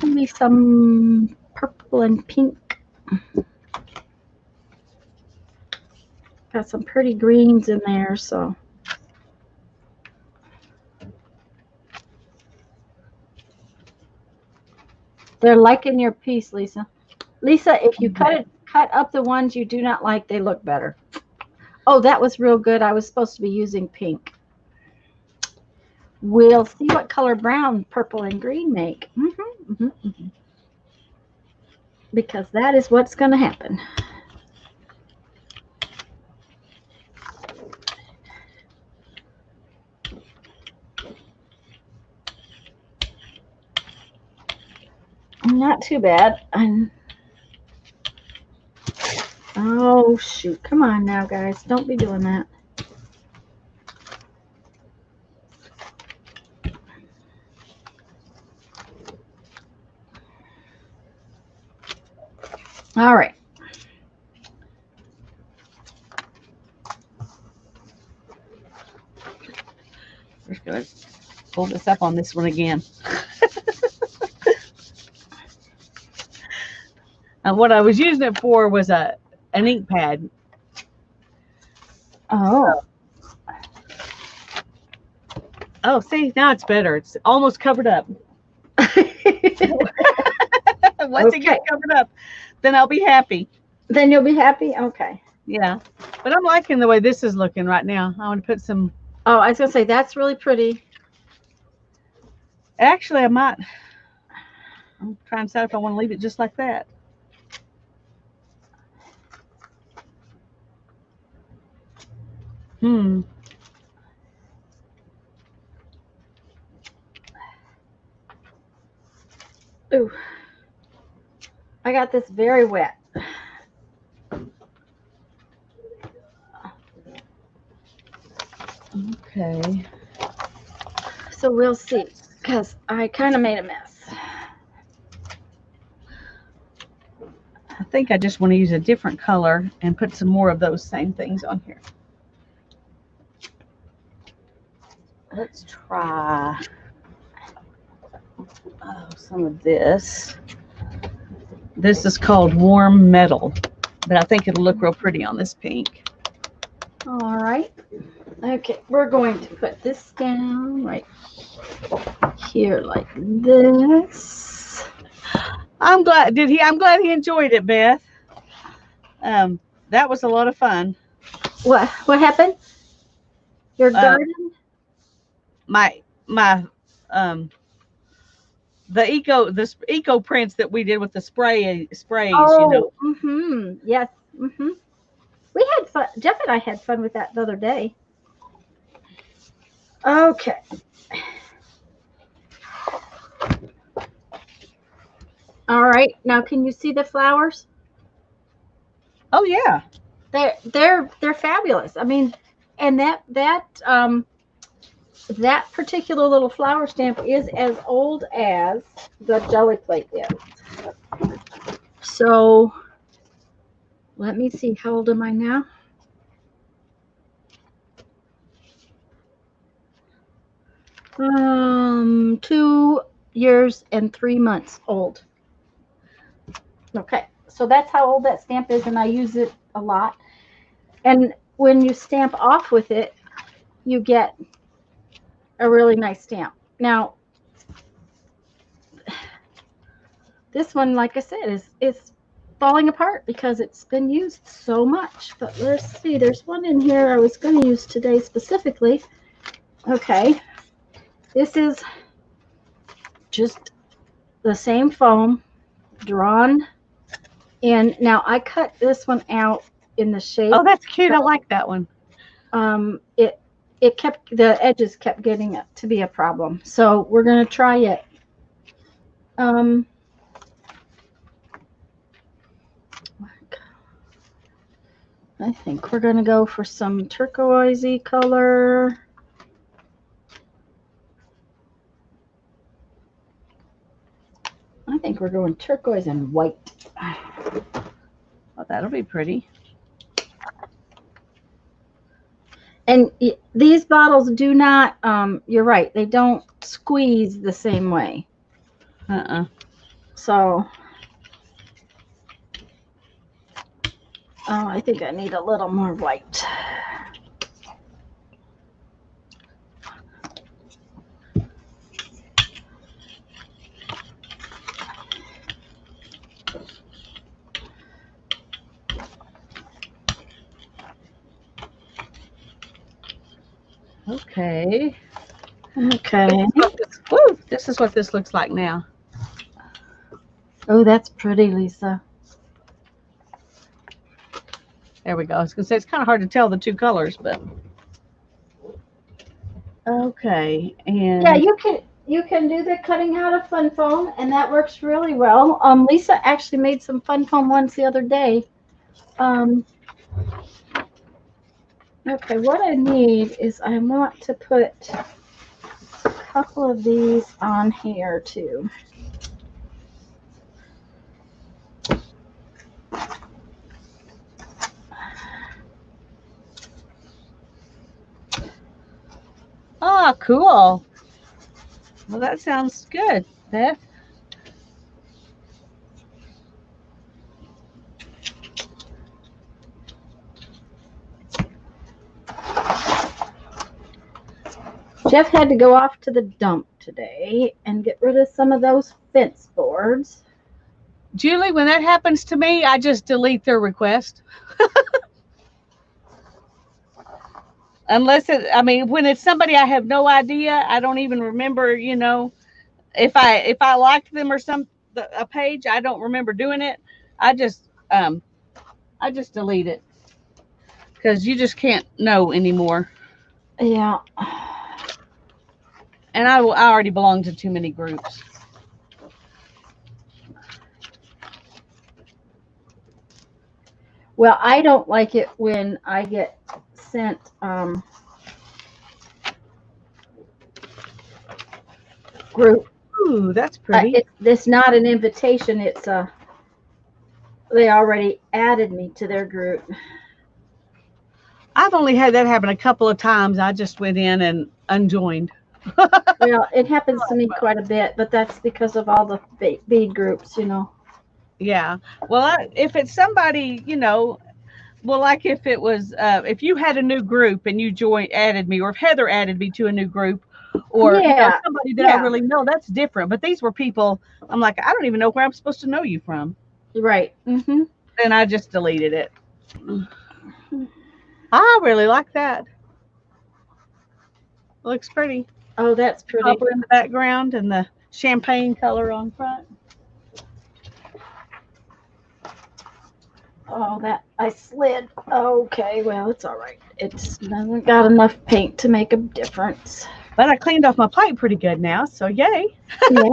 Maybe some purple and pink. Got some pretty greens in there, so. They're liking your piece, Lisa. Lisa, if you cut up the ones you do not like, they look better. Oh, that was real good. I was supposed to be using pink. We'll see what color brown, purple, and green make. Because that is what's going to happen. Not too bad. Oh, shoot. Come on now, guys. Don't be doing that. All right. We're just going to pull this up on this one again. And what I was using it for was an ink pad. Oh. Oh, see, now it's better. It's almost covered up. Once it gets covered up, then I'll be happy. Then you'll be happy? Okay. Yeah. But I'm liking the way this is looking right now. I want to put some. Oh, I was going to say, that's really pretty. Actually, I'm trying to decide if I want to leave it just like that. Ooh. I got this very wet. Okay. So we'll see, because I kind of made a mess. I think I just want to use a different color and put some more of those same things on here. let's try some of this. This is called Warm Metal, but I think it'll look real pretty on this pink. All right. Okay, we're going to put this down right here like this. I'm glad he enjoyed it, Beth. That was a lot of fun. What happened? Your garden? My the eco prints that we did with the sprays, Oh, yes. We had fun. Jeff and I had fun with that the other day. Okay. All right. Now, can you see the flowers? Oh yeah. They're fabulous. I mean, and that particular little flower stamp is as old as the Gelli Plate is. So let me see. How old am I now? Um, 2 years and 3 months old. Okay, so that's how old that stamp is, and I use it a lot. And when you stamp off with it, you get a really nice stamp. Now, this one, like I said, is falling apart because it's been used so much. But let's see, there's one in here I was going to use today specifically. Okay, this is just the same foam drawn in. Now, I cut this one out in the shape. Oh, that's cute. I like that one. It kept, the edges kept getting to be a problem. So we're going to try it. I think we're going to go for some turquoisey color. I think we're going turquoise and white. Oh, that'll be pretty. And these bottles do not, you're right, they don't squeeze the same way. So, I think I need a little more white. Okay. Okay. This is what this looks like now. Oh, that's pretty, Lisa. There we go. I was going to say it's kind of hard to tell the two colors, but okay. And yeah, you can do the cutting out of fun foam, and that works really well. Lisa actually made some fun foam ones the other day. Okay, what I need is I want to put a couple of these on here too. oh, cool. Well, that sounds good, Beth. Jeff had to go off to the dump today and get rid of some of those fence boards. Julie, when that happens to me, I just delete their request. Unless when it's somebody I have no idea, I don't even remember, if I liked them or a page, I don't remember doing it. I just delete it because you just can't know anymore. Yeah. And I already belong to too many groups. Well, I don't like it when I get sent group. Ooh, that's pretty. It's not an invitation. It's they already added me to their group. I've only had that happen a couple of times. I just went in and unjoined. Well, it happens to me quite a bit, but that's because of all the bead groups, you know. Yeah. Well, if it's somebody, well, like if it was, if you had a new group and you added me, or if Heather added me to a new group, or Yeah, somebody that I yeah, really know, that's different. But these were people. I'm like, I don't even know where I'm supposed to know you from. right. And I just deleted it. I really like that. Looks pretty. Oh, that's pretty. Copper in the background and the champagne color on front. Oh, that I slid. Okay, well, it's all right. It's doesn't got enough paint to make a difference. But I cleaned off my plate pretty good now, so yay. Yeah.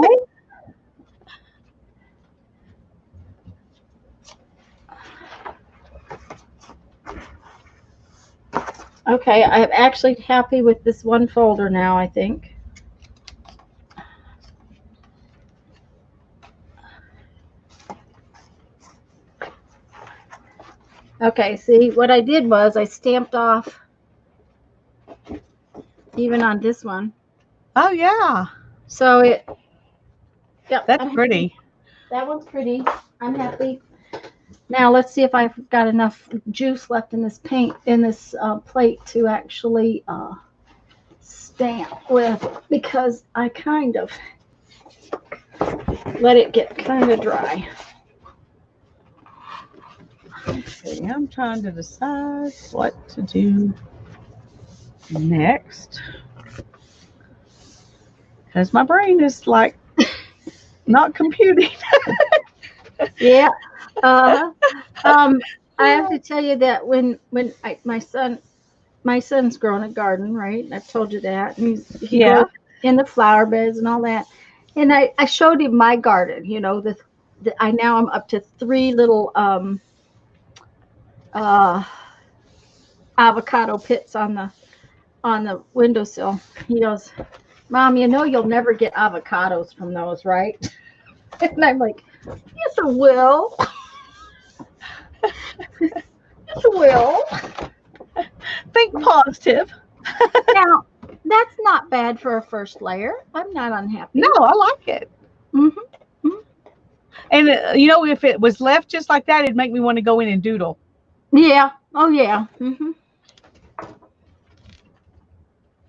Okay, I'm actually happy with this one folder now, I think. Okay, see, what I did was I stamped off even on this one. Oh yeah, So it, yep, that's I'm happy. pretty. That one's pretty. I'm happy. Now let's see if I've got enough juice left in this paint, in this plate to actually stamp with, because I kind of let it get kind of dry. Okay, I'm trying to decide what to do next because my brain is like not computing. Yeah. Uh, um, I have to tell you that my son's growing a garden, right? I've told you that. And he Yeah. grows in the flower beds and all that. And I showed him my garden. You know, I now I'm up to three little uh, avocado pits on the windowsill. He goes, "Mom, you know you'll never get avocados from those, right?" And I'm like, "Yes, I will. Yes, I will." Think positive. Now, that's not bad for a first layer. I'm not unhappy. No, I like it. Mm-hmm. And if it was left just like that, it'd make me want to go in and doodle Yeah. Oh, yeah.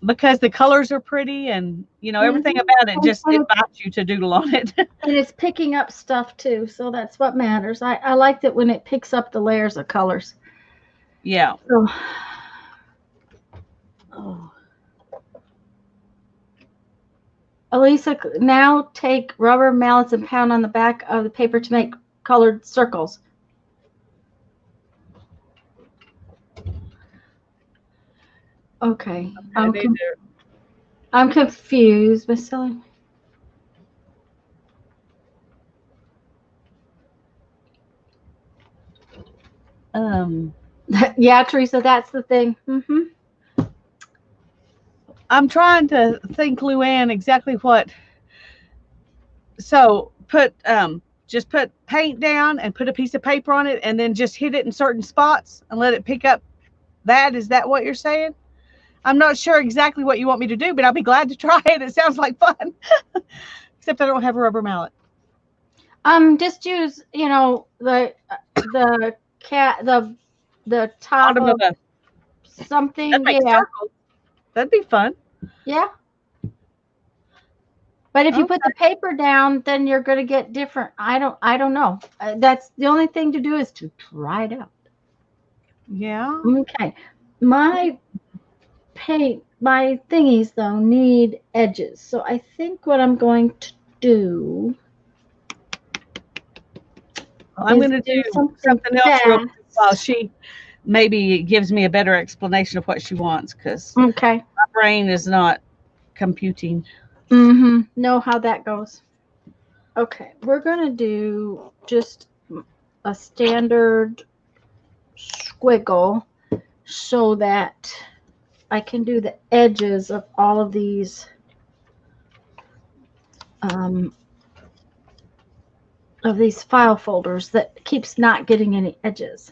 because the colors are pretty and everything Mm-hmm. about it And, just invites you to doodle on it. and it's picking up stuff too, so that's what matters. I like that when it picks up the layers of colors. Yeah. So, oh. Elisa, now take rubber mallets and pound on the back of the paper to make colored circles. Okay. I'm confused, Miss Silly. Um, Yeah, Teresa, that's the thing. I'm trying to think, Luann, exactly what. So just put paint down and put a piece of paper on it, and then just hit it in certain spots and let it pick up. Is that what you're saying? I'm not sure exactly what you want me to do, but I'll be glad to try it. It sounds like fun. Except I don't have a rubber mallet. Just use, the cat the top Bottom of of a that something. makes Yeah, circles. That'd be fun. yeah. But if you put Okay. the paper down, then you're going to get different. I don't know. That's the only thing to do is to try it out. Yeah. Okay. My my thingies though need edges. So I think what I'm going to do Well, I'm is going to do do something something else real quick while fast. she maybe gives me a better explanation of what she wants because Okay. my brain is not computing. Know how that goes. Okay, we're gonna do just a standard squiggle so that I can do the edges um, of these file folders that keeps not getting any edges.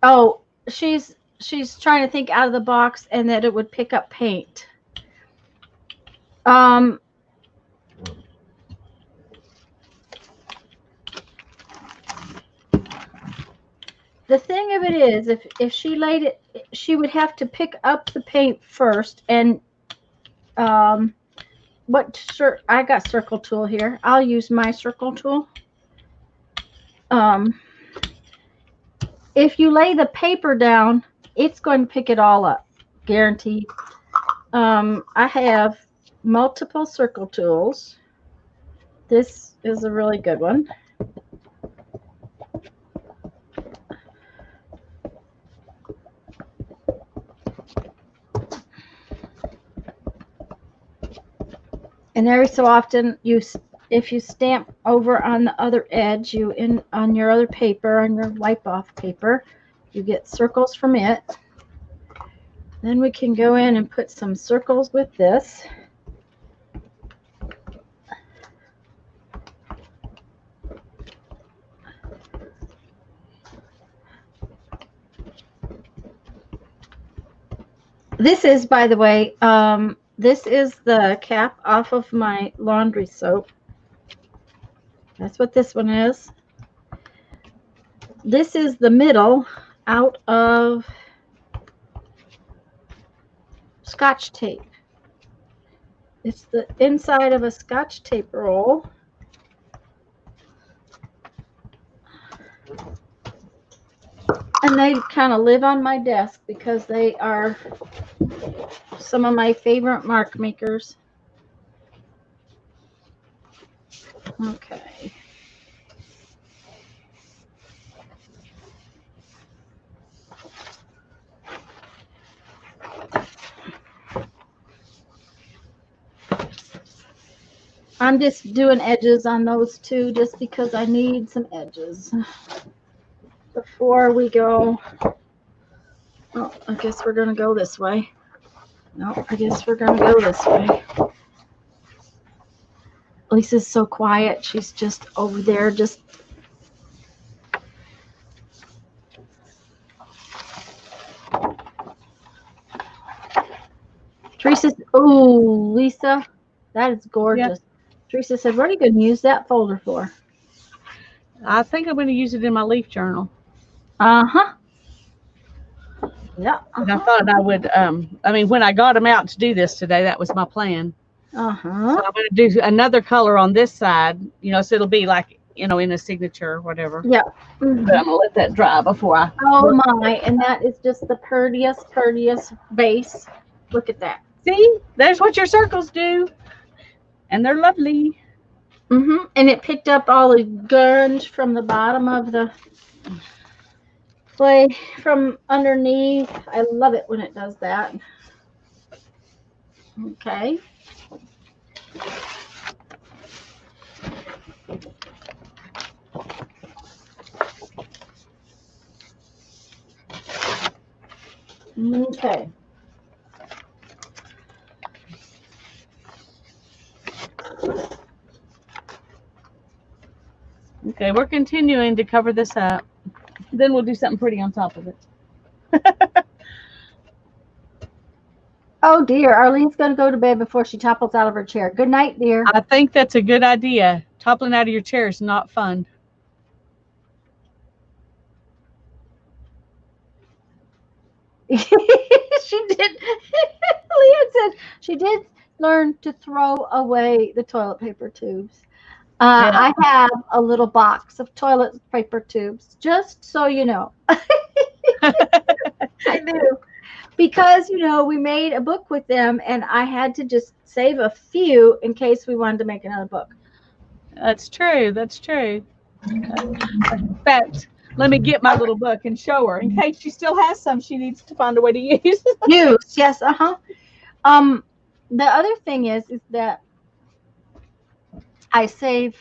Oh, she's trying to think out of the box and that it would pick up paint. Um, the thing of it is, if she laid it, she would have to pick up the paint first. And um, I got circle tool here. I'll use my circle tool. Um, if you lay the paper down, it's going to pick it all up, guaranteed. I have multiple circle tools. This is a really good one. And every so often, if you stamp over on the other edge, on your other paper, on your wipe off paper, you get circles from it. Then we can go in and put some circles with this. This is, by the way, this is the cap off of my laundry soap. That's what this one is. This is the middle out of Scotch tape. It's the inside of a Scotch tape roll. And they kind of live on my desk because they are some of my favorite mark makers. Okay. I'm just doing edges on those two just because I need some edges before we go. Oh, I guess we're going to go this way. No, I guess we're going to go this way. Lisa's so quiet. She's just over there just... Teresa, oh, Lisa, that is gorgeous. Yep. Teresa said, what are you going to use that folder for? I think I'm going to use it in my leaf journal. Uh-huh. Yeah. And I thought I would, I mean, when I got them out to do this today, that was my plan. Uh-huh. So I'm going to do another color on this side, you know, so it'll be like, you know, in a signature or whatever. Yeah. Mm-hmm. But I'm going to let that dry before I... Oh, my. And that is just the prettiest base. Look at that. See? There's what your circles do. And they're lovely. Mm-hmm. And it picked up all the grunge from the bottom of the clay from underneath. I love it when it does that. Okay. Okay. Okay, we're continuing to cover this up. Then we'll do something pretty on top of it. Oh, dear. Arlene's going to go to bed before she topples out of her chair. Good night, dear. I think that's a good idea. Toppling out of your chair is not fun. She did. Leah said she did learn to throw away the toilet paper tubes. Yeah. I have a little box of toilet paper tubes, just so you know. I do. Because, you know, we made a book with them, and I had to just save a few in case we wanted to make another book. That's true. That's true. In fact, let me get my little book and show her in case she still has some she needs to find a way to use. Yes, uh-huh. The other thing is that I save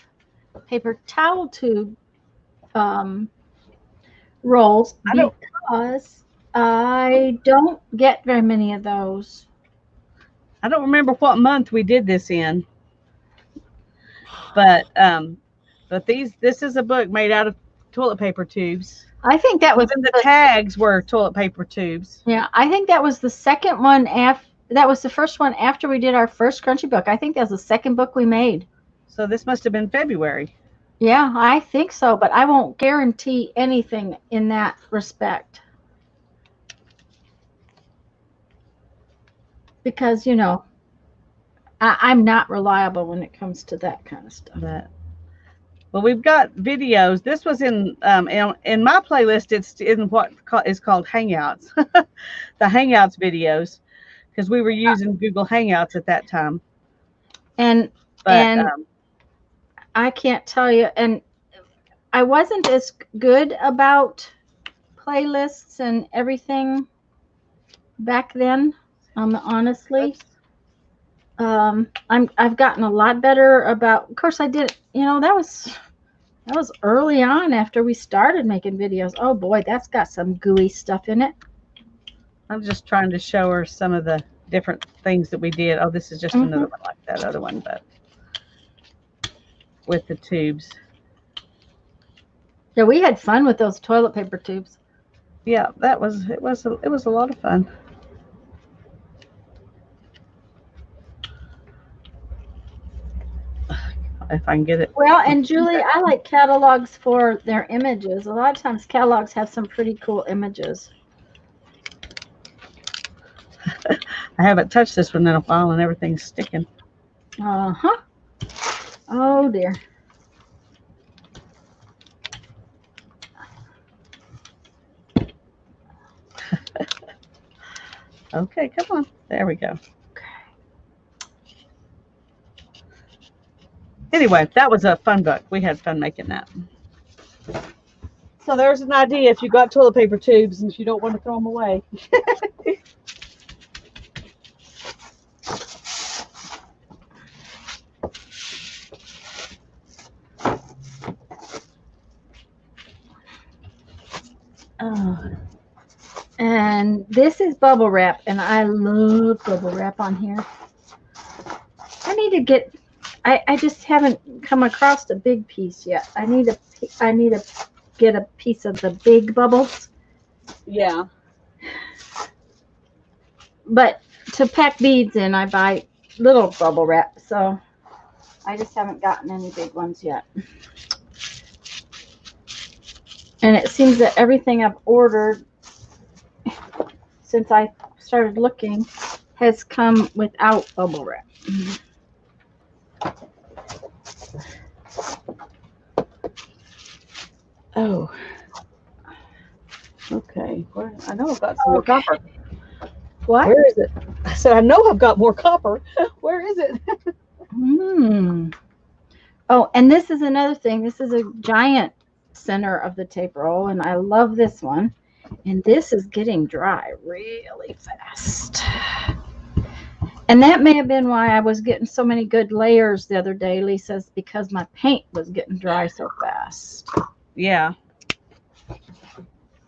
paper towel tube rolls because I don't get very many of those. I don't remember what month we did this in, but this is a book made out of toilet paper tubes. I think that was Even the tags were toilet paper tubes. yeah. I think that was the second one after. That was the first one after we did our first Crunchy book. I think that was the second book we made. So this must have been February. Yeah, I think so, but I won't guarantee anything in that respect because I'm not reliable when it comes to that kind of stuff. But well, we've got videos. This was in my playlist. It's in what is called Hangouts, the Hangouts videos, because we were using Google Hangouts at that time. And But I can't tell you, and I wasn't as good about playlists and everything back then. Honestly, I've gotten a lot better about. Of course, I did. That was early on after we started making videos. Oh boy, that's got some gooey stuff in it. I'm just trying to show her some of the different things that we did. Oh, this is just another one like that other one, but with the tubes. Yeah, we had fun with those toilet paper tubes. Yeah, it was a lot of fun. If I can get it. Well, and Julie, I like catalogs for their images. A lot of times catalogs have some pretty cool images. I haven't touched this one in a while and everything's sticking. Uh-huh. Oh dear. Okay, come on. There we go. Anyway, that was a fun book. We had fun making that. So there's an idea if you got toilet paper tubes and if you don't want to throw them away. And this is bubble wrap, and I love bubble wrap on here. I need to get. I just haven't come across a big piece yet. I need to get a piece of the big bubbles. Yeah. But to pack beads in, I buy little bubble wrap. So I just haven't gotten any big ones yet. And it seems that everything I've ordered since I started looking has come without bubble wrap. Oh. Okay. I know I've got some more copper. What? Where is it? I said I know I've got more copper. Where is it? Oh, and this is another thing. This is a giant center of the tape roll, and I love this one. And this is getting dry really fast. And that may have been why I was getting so many good layers the other day, Lisa's, because my paint was getting dry so fast. Yeah.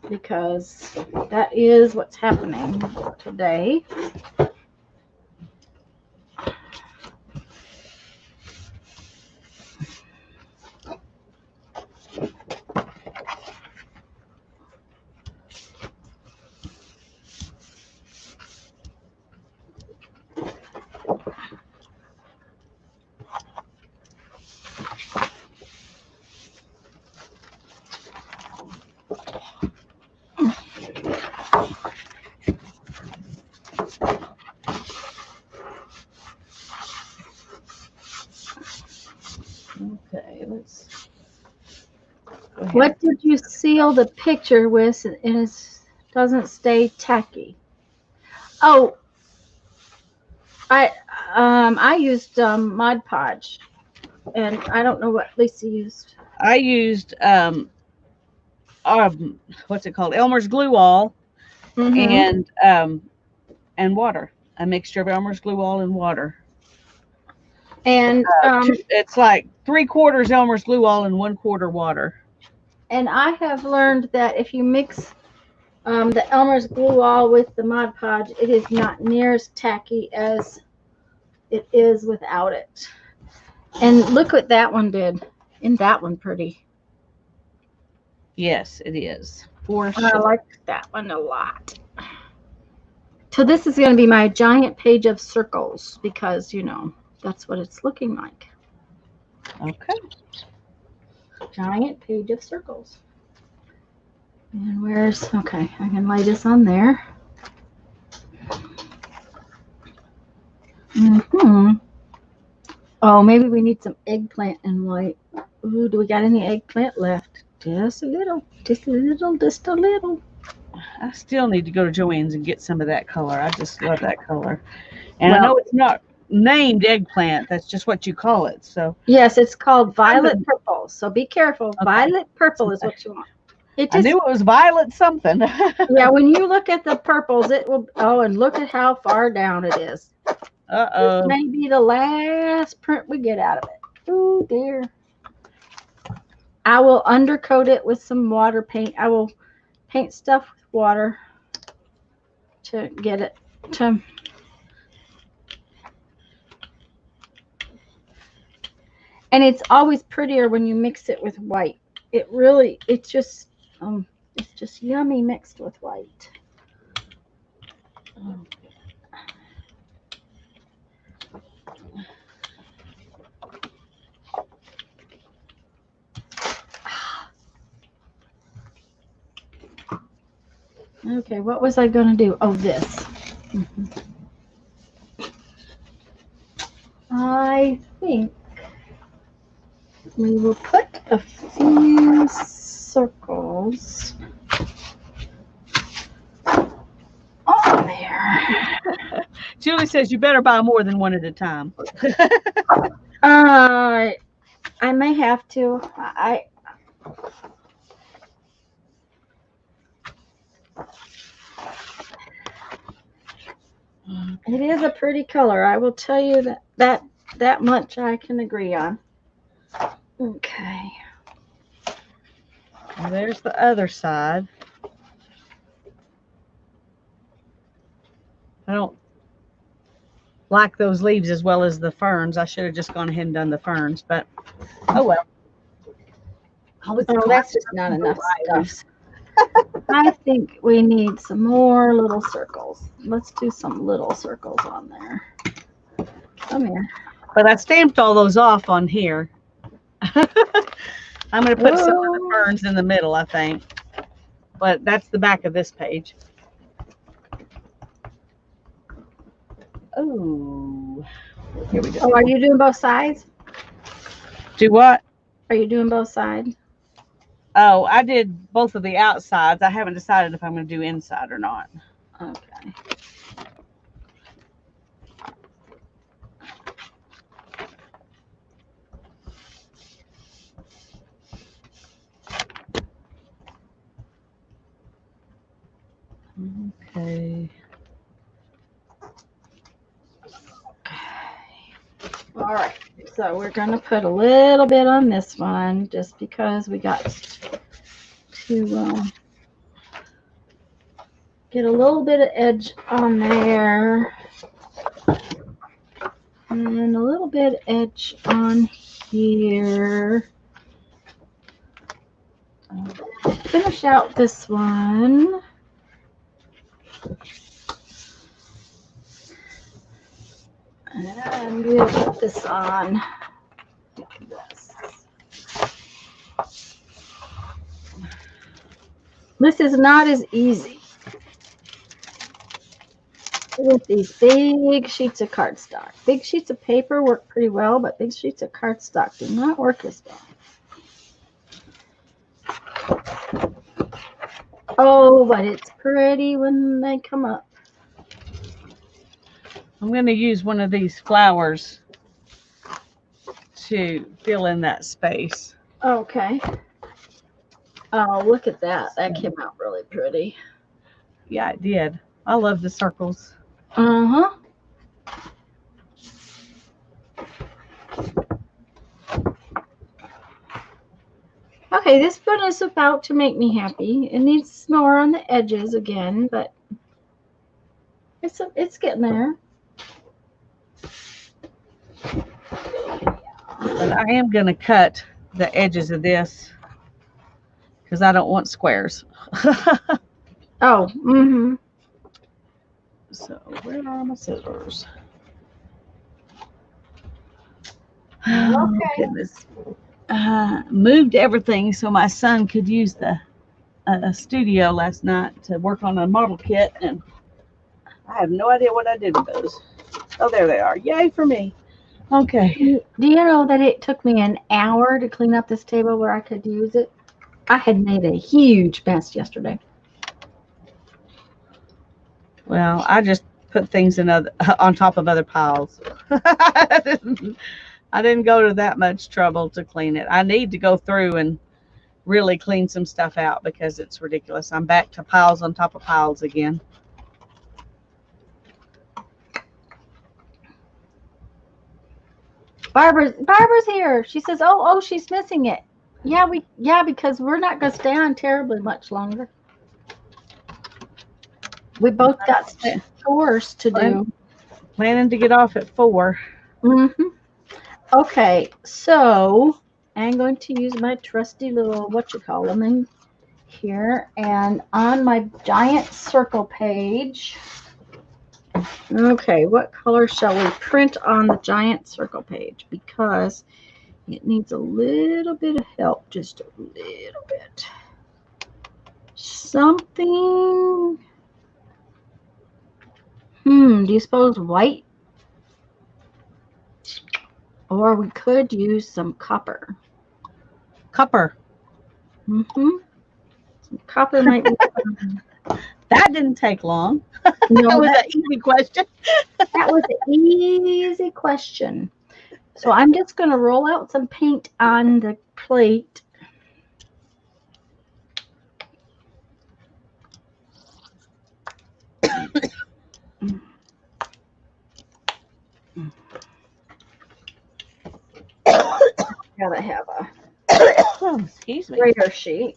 Because that is what's happening today. Okay, let's. What did you seal the picture with and it doesn't stay tacky? Oh, I used Mod Podge, and I don't know what Lisa used. I used what's it called? Elmer's glue all and water. A mixture of Elmer's glue all and water. And it's like 3/4 Elmer's glue all and 1/4 water. And I have learned that if you mix the Elmer's glue all with the Mod Podge, it is not near as tacky as it is without it. And look what that one did. Isn't that one pretty? Yes, it is. For I sure. like that one a lot. So this is going to be my giant page of circles because, that's what it's looking like. Okay. Giant page of circles. And okay, I can lay this on there. Oh, maybe we need some eggplant and white. Ooh, do we got any eggplant left? Just a little, just a little, just a little. I still need to go to Joann's and get some of that color. I just love that color. And I know Well, it's not named eggplant. That's just what you call it. So yes, it's called violet something. purple. So be careful. Okay. Violet purple is what you want. It I knew just, it was violet something. yeah, when you look at the purples, it will, oh, and look at how far down it is. This Uh-oh. may be the last print we get out of it. Oh, dear. I will undercoat it with some water paint. I will paint stuff with water to get it to. And it's always prettier when you mix it with white. It's just yummy mixed with white. Okay, what was I going to do? Oh, this. I think we will put a few circles on there. Julie says you better buy more than one at a time. I may have to. It is a pretty color. I will tell you that much I can agree on. Okay. And there's the other side. I don't like those leaves as well as the ferns. I should have just gone ahead and done the ferns, but oh well. Oh, that's just not enough stuff. I think we need some more little circles. Let's do some little circles on there. Come here. But I stamped all those off on here. I'm going to put some of the ferns in the middle, I think. But that's the back of this page. Oh, here we go. Oh, are you doing both sides? Do what? Are you doing both sides? Oh, I did both of the outsides. I haven't decided if I'm going to do inside or not. Okay. Okay. All right. So we're going to put a little bit on this one just because we got to get a little bit of edge on there. And a little bit of edge on here. Finish out this one. And we'll put this on like this. This is not as easy with these big sheets of cardstock. Big sheets of paper work pretty well, but big sheets of cardstock do not work as well. Oh, but it's pretty when they come up. I'm going to use one of these flowers to fill in that space. Okay. Oh, look at that. That came out really pretty. Yeah, it did. I love the circles. Uh-huh. Okay, this one is about to make me happy. It needs more on the edges again, but it's getting there. But I am going to cut the edges of this because I don't want squares. Oh, mm-hmm. So where are my scissors? Oh Okay. goodness. Moved everything so my son could use the studio last night to work on a model kit, and I have no idea what I did with those. Oh, there they are. Yay for me. Okay. Do you know that it took me an hour to clean up this table where I could use it? I had made a huge mess yesterday. Well, I just put things in other on top of other piles. I didn't go to that much trouble to clean it. I need to go through and really clean some stuff out because it's ridiculous. I'm back to piles on top of piles again. Barbara's here. She says, "Oh, she's missing it." Yeah, because we're not going to stay on terribly much longer. We both got chores to Plan, do. planning to get off at 4. Hmm. Okay, so I'm going to use my trusty little what you call them in here, and on my giant circle page. Okay, what color shall we print on the giant circle page? Because it needs a little bit of help, just a little bit. Something. Do you suppose white? Or we could use some copper. Copper. Some copper might be. That didn't take long. That No, was an easy question. that was an easy question. So I'm just going to roll out some paint on the plate. Gotta have a Excuse me. grater sheet.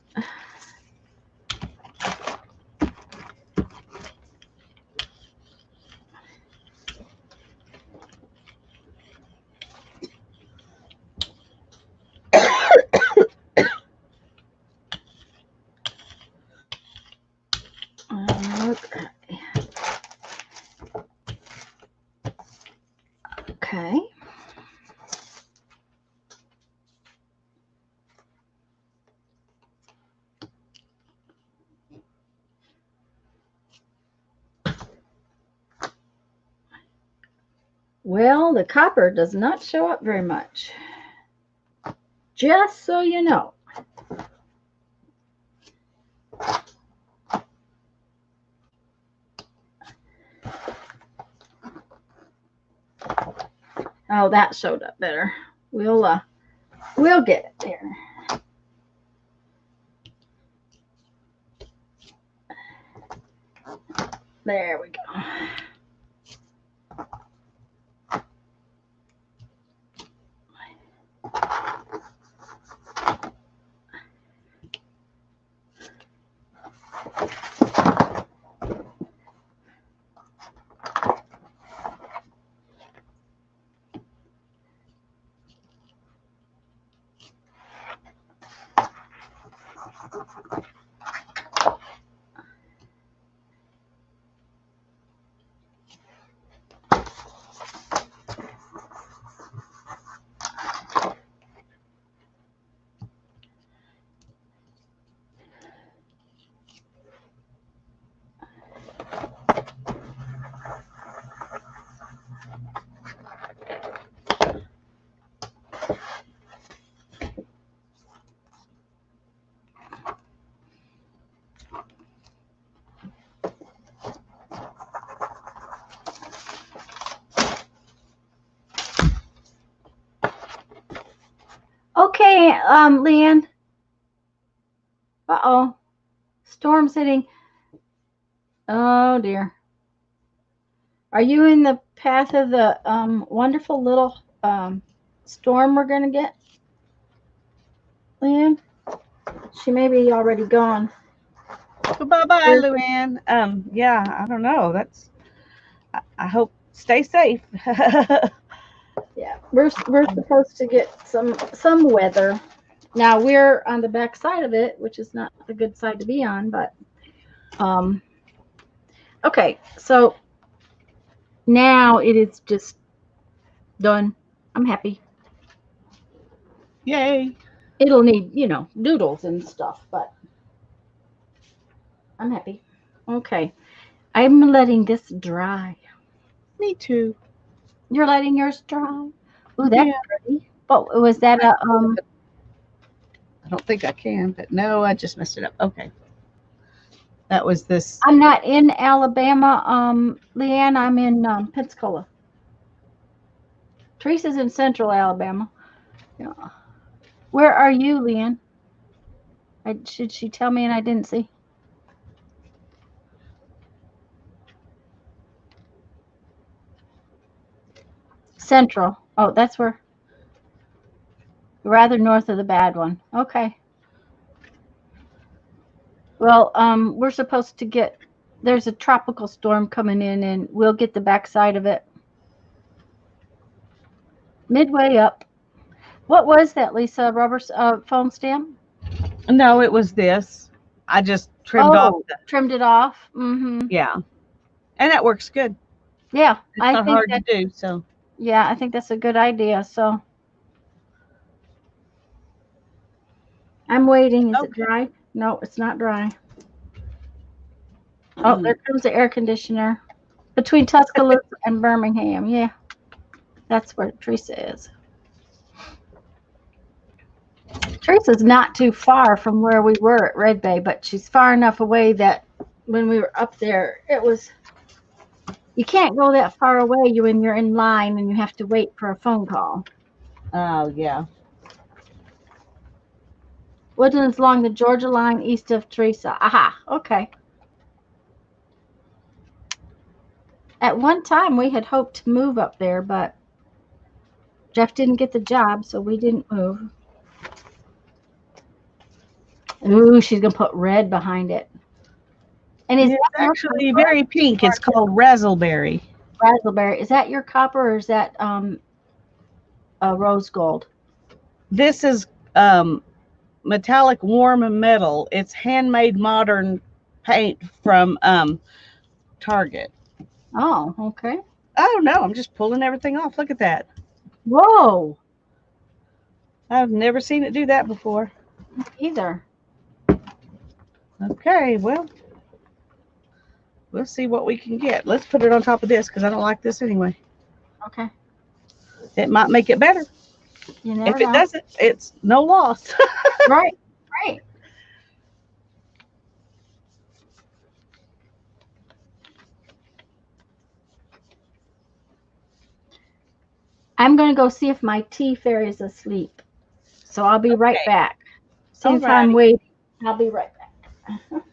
Okay. Okay. Well, the copper does not show up very much. Just so you know. Oh, that showed up better. We'll get it there. There we go. Okay, Leanne. Uh-oh. Storm's hitting. Oh, dear. Are you in the path of the wonderful little storm we're going to get, Leanne? She may be already gone. Bye bye, Luann. Yeah, I don't know. I hope stay safe. Yeah, we're supposed to get some weather. Now we're on the back side of it, which is not the good side to be on, but um, okay. So now it is just done. I'm happy. Yay. It'll need, doodles and stuff, but I'm happy. Okay. I'm letting this dry. Me too. You're letting yours dry. Ooh, that's Yeah. pretty. Oh, was that a I don't think I can, but no, I just messed it up. Okay. That was this. I'm not in Alabama, Leanne. I'm in Pensacola. Teresa's in Central Alabama. Yeah. Where are you, Leanne? Should she tell me and I didn't see? Central. Oh, that's where. Rather north of the bad one. Okay. Well, we're supposed to get. There's a tropical storm coming in, and we'll get the backside of it. Midway up. What was that, Lisa? Rubber foam stamp? No, it was this. I just trimmed off Oh, the. trimmed it off. Mm-hmm. Yeah. And that works good. Yeah, It's I not think hard to that. do. So, Yeah, I think that's a good idea. So I'm waiting. Is it okay. dry? No, it's not dry. Oh, there comes the air conditioner between Tuscaloosa and Birmingham. Yeah, that's where Teresa is. Teresa's not too far from where we were at Red Bay, but she's far enough away that when we were up there, it was you can't go that far away you when you're in line and you have to wait for a phone call. Oh, yeah. Woodlands along the Georgia line east of Teresa. Aha, okay. At one time we had hoped to move up there, but Jeff didn't get the job, so we didn't move. Ooh, she's gonna put red behind it. And is It's that your actually very pink. It's called razzleberry. raspberry? Is that your copper or is that a rose gold? This is metallic warm metal. It's handmade modern paint from Target. Oh, okay. Oh no, I'm just pulling everything off. Look at that. Whoa, I've never seen it do that before. either. Okay, well, we'll see what we can get. Let's put it on top of this because I don't like this anyway. Okay. It might make it better. You never If it know. doesn't, it's no loss. Right, right. I'm gonna go see if my tea fairy is asleep. So I'll be right Okay. back. All Since I'm righty. waiting, I'll be right back.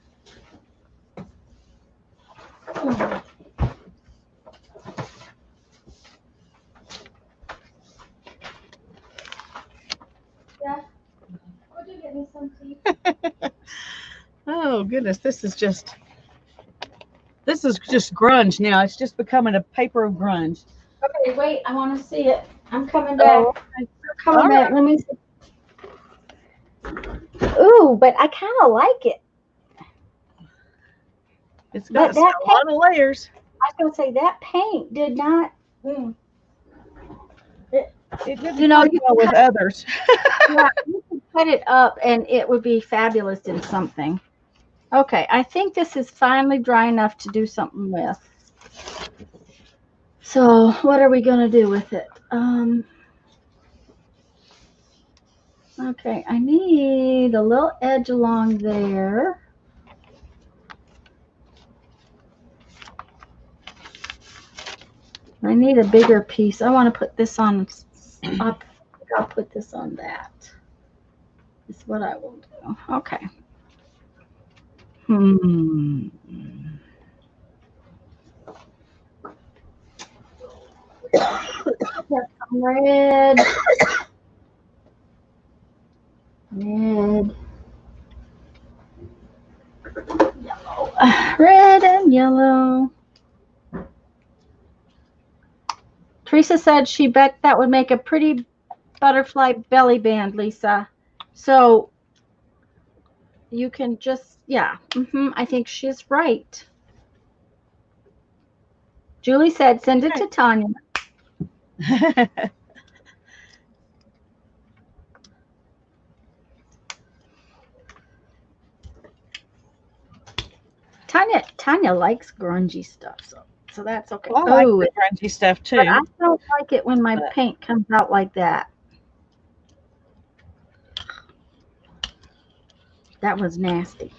Yeah, would you get me some tea? Oh goodness, this is just grunge now. It's just becoming a paper of grunge. Okay, wait, I want to see it. I'm coming back. Oh, I'm coming all back. right. Let me see. Ooh, but I kind of like it. It's But got a that paint, lot of layers. I was gonna say that paint did not. It, It didn't you know, play you well can with others. yeah, you can cut it up and it would be fabulous in something. Okay, I think this is finally dry enough to do something with. So, what are we gonna do with it? Okay, I need a little edge along there. I need a bigger piece. I want to put this on. I'll put this on that. Is what I will do. Okay. Hmm. Here, some red. Red. Yellow. Red and yellow. Teresa said she bet that would make a pretty butterfly belly band, Lisa. So you can just, yeah, I think she's right. Julie said, send it to Tanya. Tanya likes grungy stuff, so that's okay. Well, I like Oh, the grungy stuff but I too. don't like it when my But paint comes out like that. That was nasty.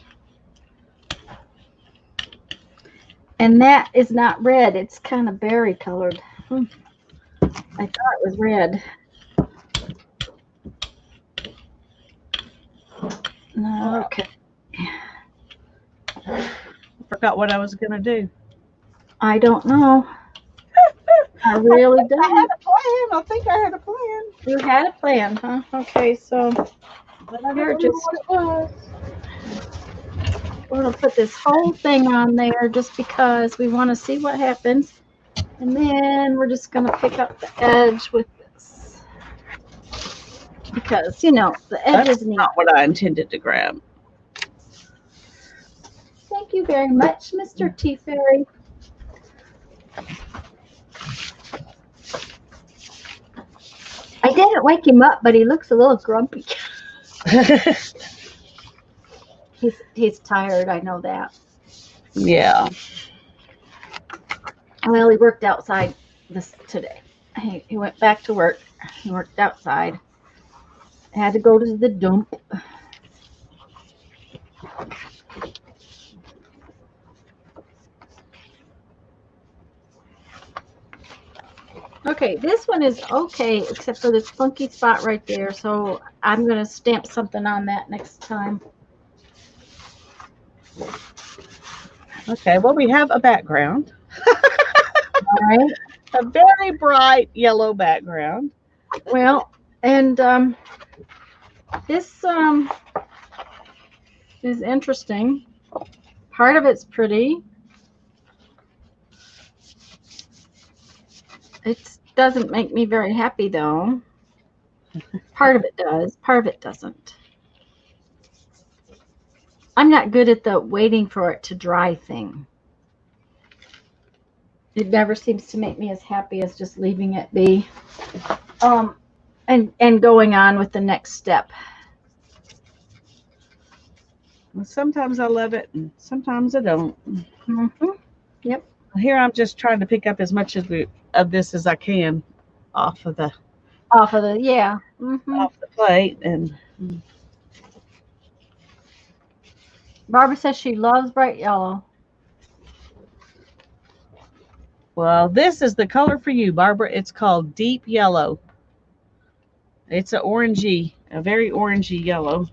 And that is not red. It's kind of berry colored. I thought it was red. No, okay. I forgot what I was gonna do. I don't know. I really I had don't. a plan. I think I had a plan, You had a plan, huh? Okay, so but I don't here, remember just what it was. we're gonna put this whole thing on there just because we want to see what happens, and then we're just gonna pick up the edge with this because the That's edges need. not what I intended to grab. Thank you very much, Mr. T Fairy. I didn't wake him up, but he looks a little grumpy. He's tired. I know that. Yeah. Well, he worked outside this today. He went back to work. He worked outside. Had to go to the dump. Okay, this one is okay, except for this funky spot right there. So I'm going to stamp something on that next time. Okay, well, we have a background. All right. A very bright yellow background. Well, and this is interesting. Part of it's pretty. It doesn't make me very happy, though. Part of it does. Part of it doesn't. I'm not good at the waiting for it to dry thing. It never seems to make me as happy as just leaving it be. Um, and going on with the next step. Well, sometimes I love it, and sometimes I don't. Mm-hmm. Yep. Here I'm just trying to pick up as much of this as I can off of the Off of the, yeah. Mm-hmm. off the plate, and Barbara says she loves bright yellow. well, this is the color for you, Barbara. It's called deep yellow. It's a very orangey yellow.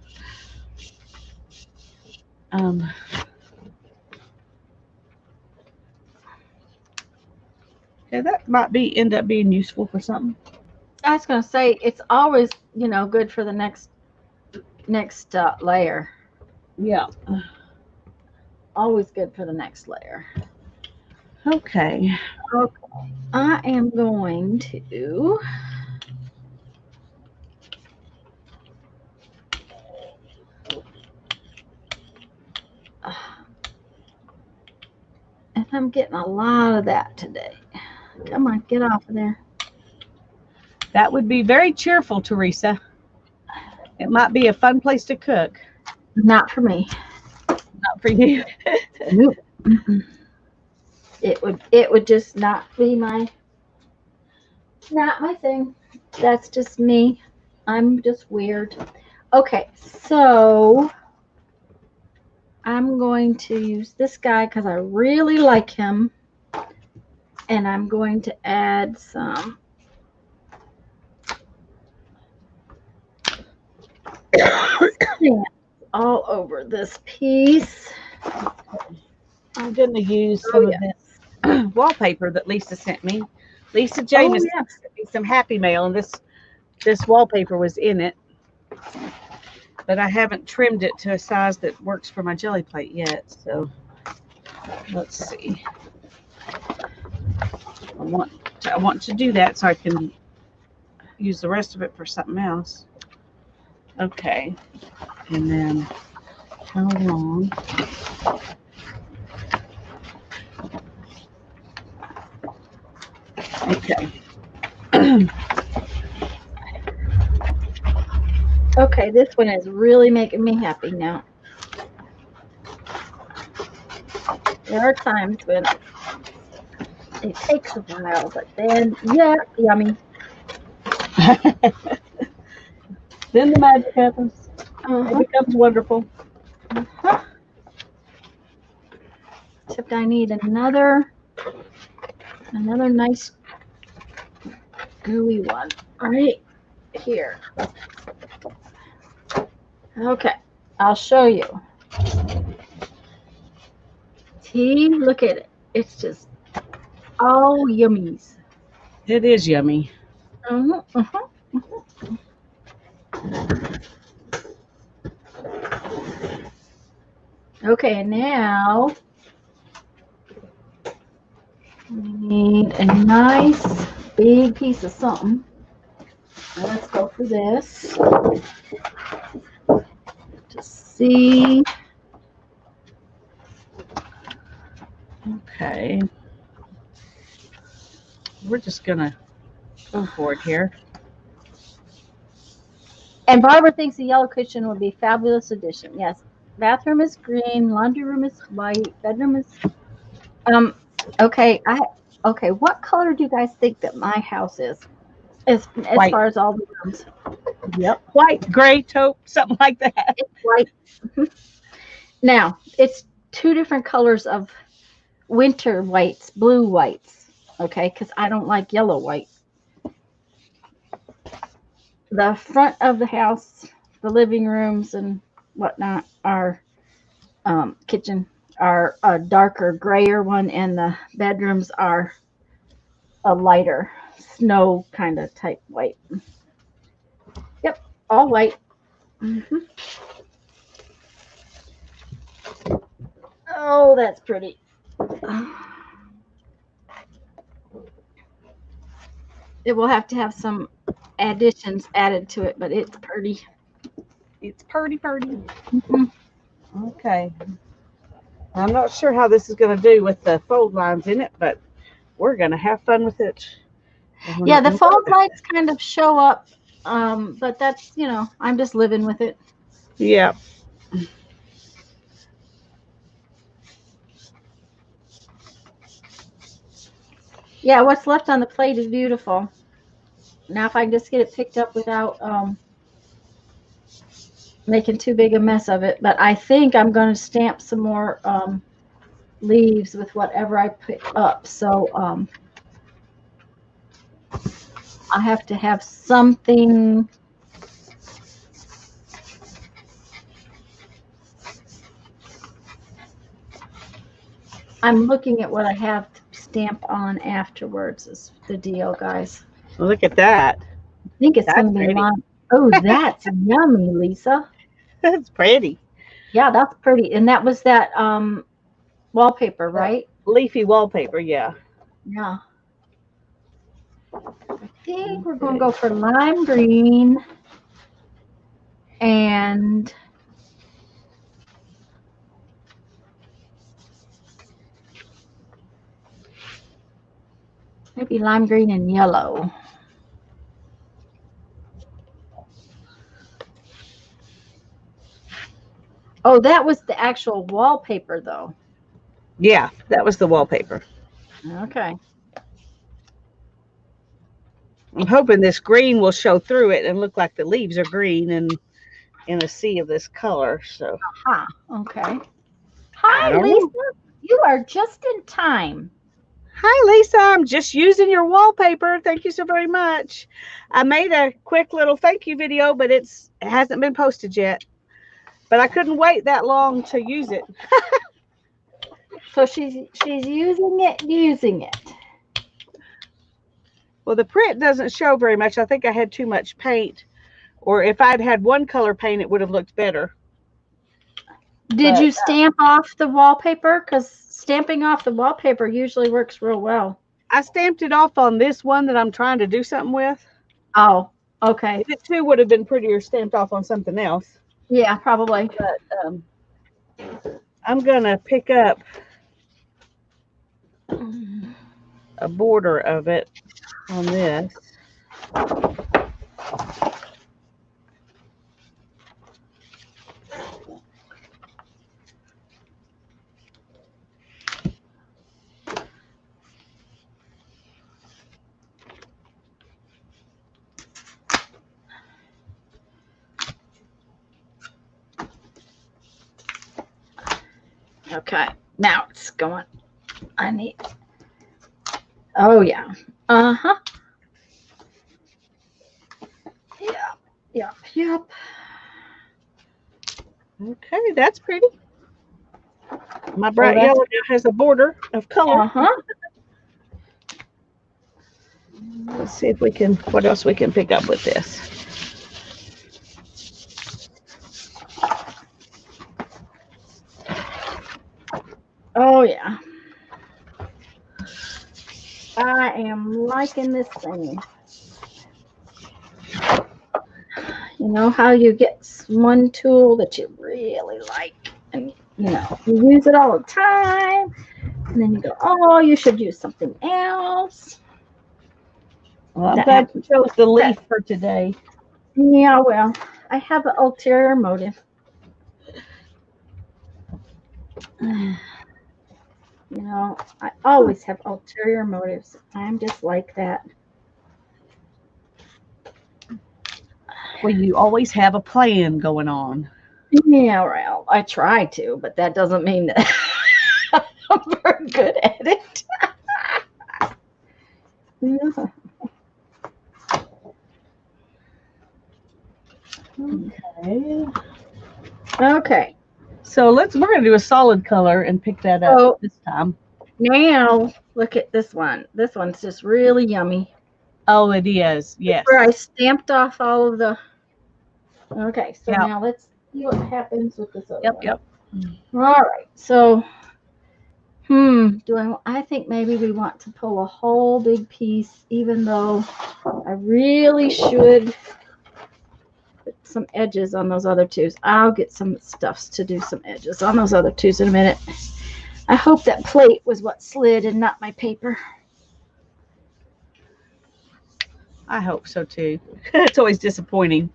Um, yeah, that might end up being useful for something. I was gonna say it's always good for the next layer. Yeah. Always good for the next layer. Okay. Okay. I am going to. And I'm getting a lot of that today. Come on, get off of there. That would be very cheerful, Teresa. It might be a fun place to cook. Not for me. Not for you. Nope. It would just not be not my thing. That's just me. I'm just weird. Okay, so I'm going to use this guy because I really like him. And I'm going to add some all over this piece. I'm going to use some of this wallpaper that Lisa sent me. Lisa Jameson sent me some Happy Mail, and this wallpaper was in it. But I haven't trimmed it to a size that works for my Gelli Plate yet. So let's see. I want to do that so I can use the rest of it for something else. Okay. And then how long? Okay. Okay, this one is really making me happy now. There are times when it takes a while, but then, yeah, yummy. Then the magic happens. It Uh-huh, becomes wonderful. uh-huh. Except I need another nice gooey one right here. Okay, I'll show you. See, look at it. It's just all yummies. It is yummy. Uh-huh, uh-huh. Okay, now we need a nice big piece of something. Let's go for this to see. Okay. We're just gonna go for it here. And Barbara thinks the yellow cushion would be a fabulous addition. Yes, bathroom is green, laundry room is white, bedroom is um. Okay, okay. What color do you guys think that my house is? As White. far as all the rooms, Yep. White, gray, taupe, something like that. it's white. Now it's two different colors of winter whites, blue whites. Okay, because I don't like yellow white. The front of the house, the living rooms and whatnot are kitchen are a darker grayer one, and the bedrooms are a lighter snow kind of type white. Yep, all white. Hmm. Oh, that's pretty. It will have to have some additions added to it, but it's pretty. It's purdy, purdy. Mhm. Okay. I'm not sure how this is going to do with the fold lines in it, but we're going to have fun with it. And we're Yeah, not the going to fog lights kind of show up, but that's, I'm just living with it. Yeah. Yeah, what's left on the plate is beautiful. Now, if I can just get it picked up without making too big a mess of it, but I think I'm going to stamp some more leaves with whatever I pick up. So I have to have something. I'm looking at what I have to stamp on afterwards is the deal, guys. Look at that. I think it's going That's to be pretty. lime. Oh, that's yummy, Lisa. That's pretty. Yeah, that's pretty. And that was that wallpaper, Uh, right? Leafy wallpaper, yeah. Yeah. I think we're going to go for lime green and maybe lime green and yellow. Oh, that was the actual wallpaper, though. Yeah, that was the wallpaper. Okay. I'm hoping this green will show through it and look like the leaves are green and in a sea of this color. So Aha. Okay. I Hi, don't Lisa. know. You are just in time. Hi, Lisa. I'm just using your wallpaper. Thank you so very much. I made a quick little thank you video, but it hasn't been posted yet. But I couldn't wait that long to use it. So she's using it. Well, the print doesn't show very much. I think I had too much paint, or if I'd had one color paint, it would have looked better. Did But you stamp off the wallpaper? Because stamping off the wallpaper usually works real well. I stamped it off on this one that I'm trying to do something with. Oh. Okay. It too would have been prettier stamped off on something else. Yeah, probably. But I'm gonna pick up a border of it on this. Okay. Now it's going. I need. Oh yeah. Uh-huh. Yeah. Yep. Yep. Okay, that's pretty. My Oh, bright that's. yellow now has a border of color. Uh-huh. Let's see if we can, what else we can pick up with this. Oh yeah. I am liking this thing. You know how you get one tool that you really like and you use it all the time and then you go, oh, you should use something else. Well, I'm That glad you happens. chose the That leaf for today. Yeah, well, I have an ulterior motive. I always have ulterior motives. I'm just like that. Well, you always have a plan going on. Yeah, well, I try to, but that doesn't mean that I'm very good at it. Yeah. Okay. Okay, So we're gonna do a solid color and pick that up so this time. now look at this one. This one's just really yummy. Oh, it is. It's where I Yes. stamped off all of the. Okay, so Yep. now let's see what happens with this other Yep. one. Yep. All right, so do I think maybe we want to pull a whole big piece, even though I really should put some edges on those other twos. I'll get some stuffs to do some edges on those other twos in a minute. I hope that plate was what slid and not my paper. I hope so too. It's always disappointing.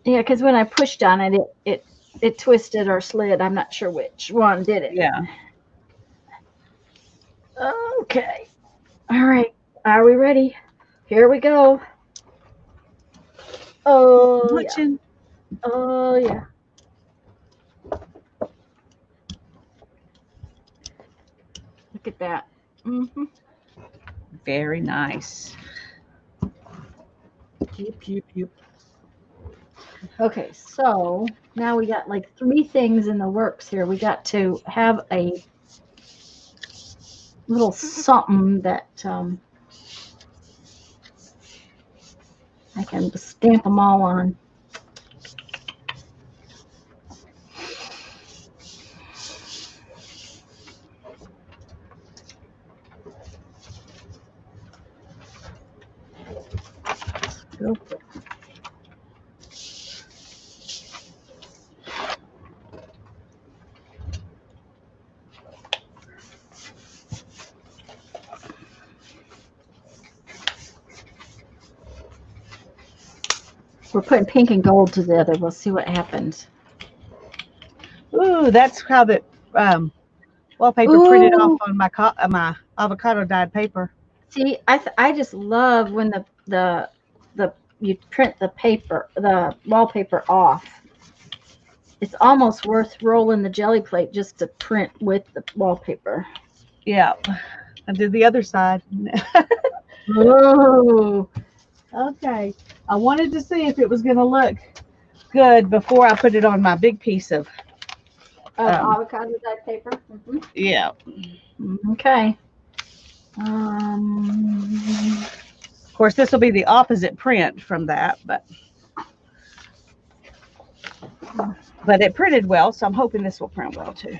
Yeah, because when I pushed on it, it twisted or slid. I'm not sure which one did it. Yeah. Okay. All right. Are we ready? Here we go. Oh yeah. Watching. Oh yeah. Look at that. Very nice. Yep. Yep. Yep. Okay, so now we got like three things in the works here. We got to have a little something that I can stamp them all on. We're putting pink and gold together. We'll see what happens. Ooh, that's how the wallpaper printed off Ooh, on my avocado dyed paper. see, I just love when the you print the paper, the wallpaper off. It's almost worth rolling the jelly plate just to print with the wallpaper. Yeah. I did the other side. Oh, Okay. I wanted to see if it was going to look good before I put it on my big piece of. avocado dyed paper. Yeah. Okay. Of course, this will be the opposite print from that, but it printed well, so I'm hoping this will print well too.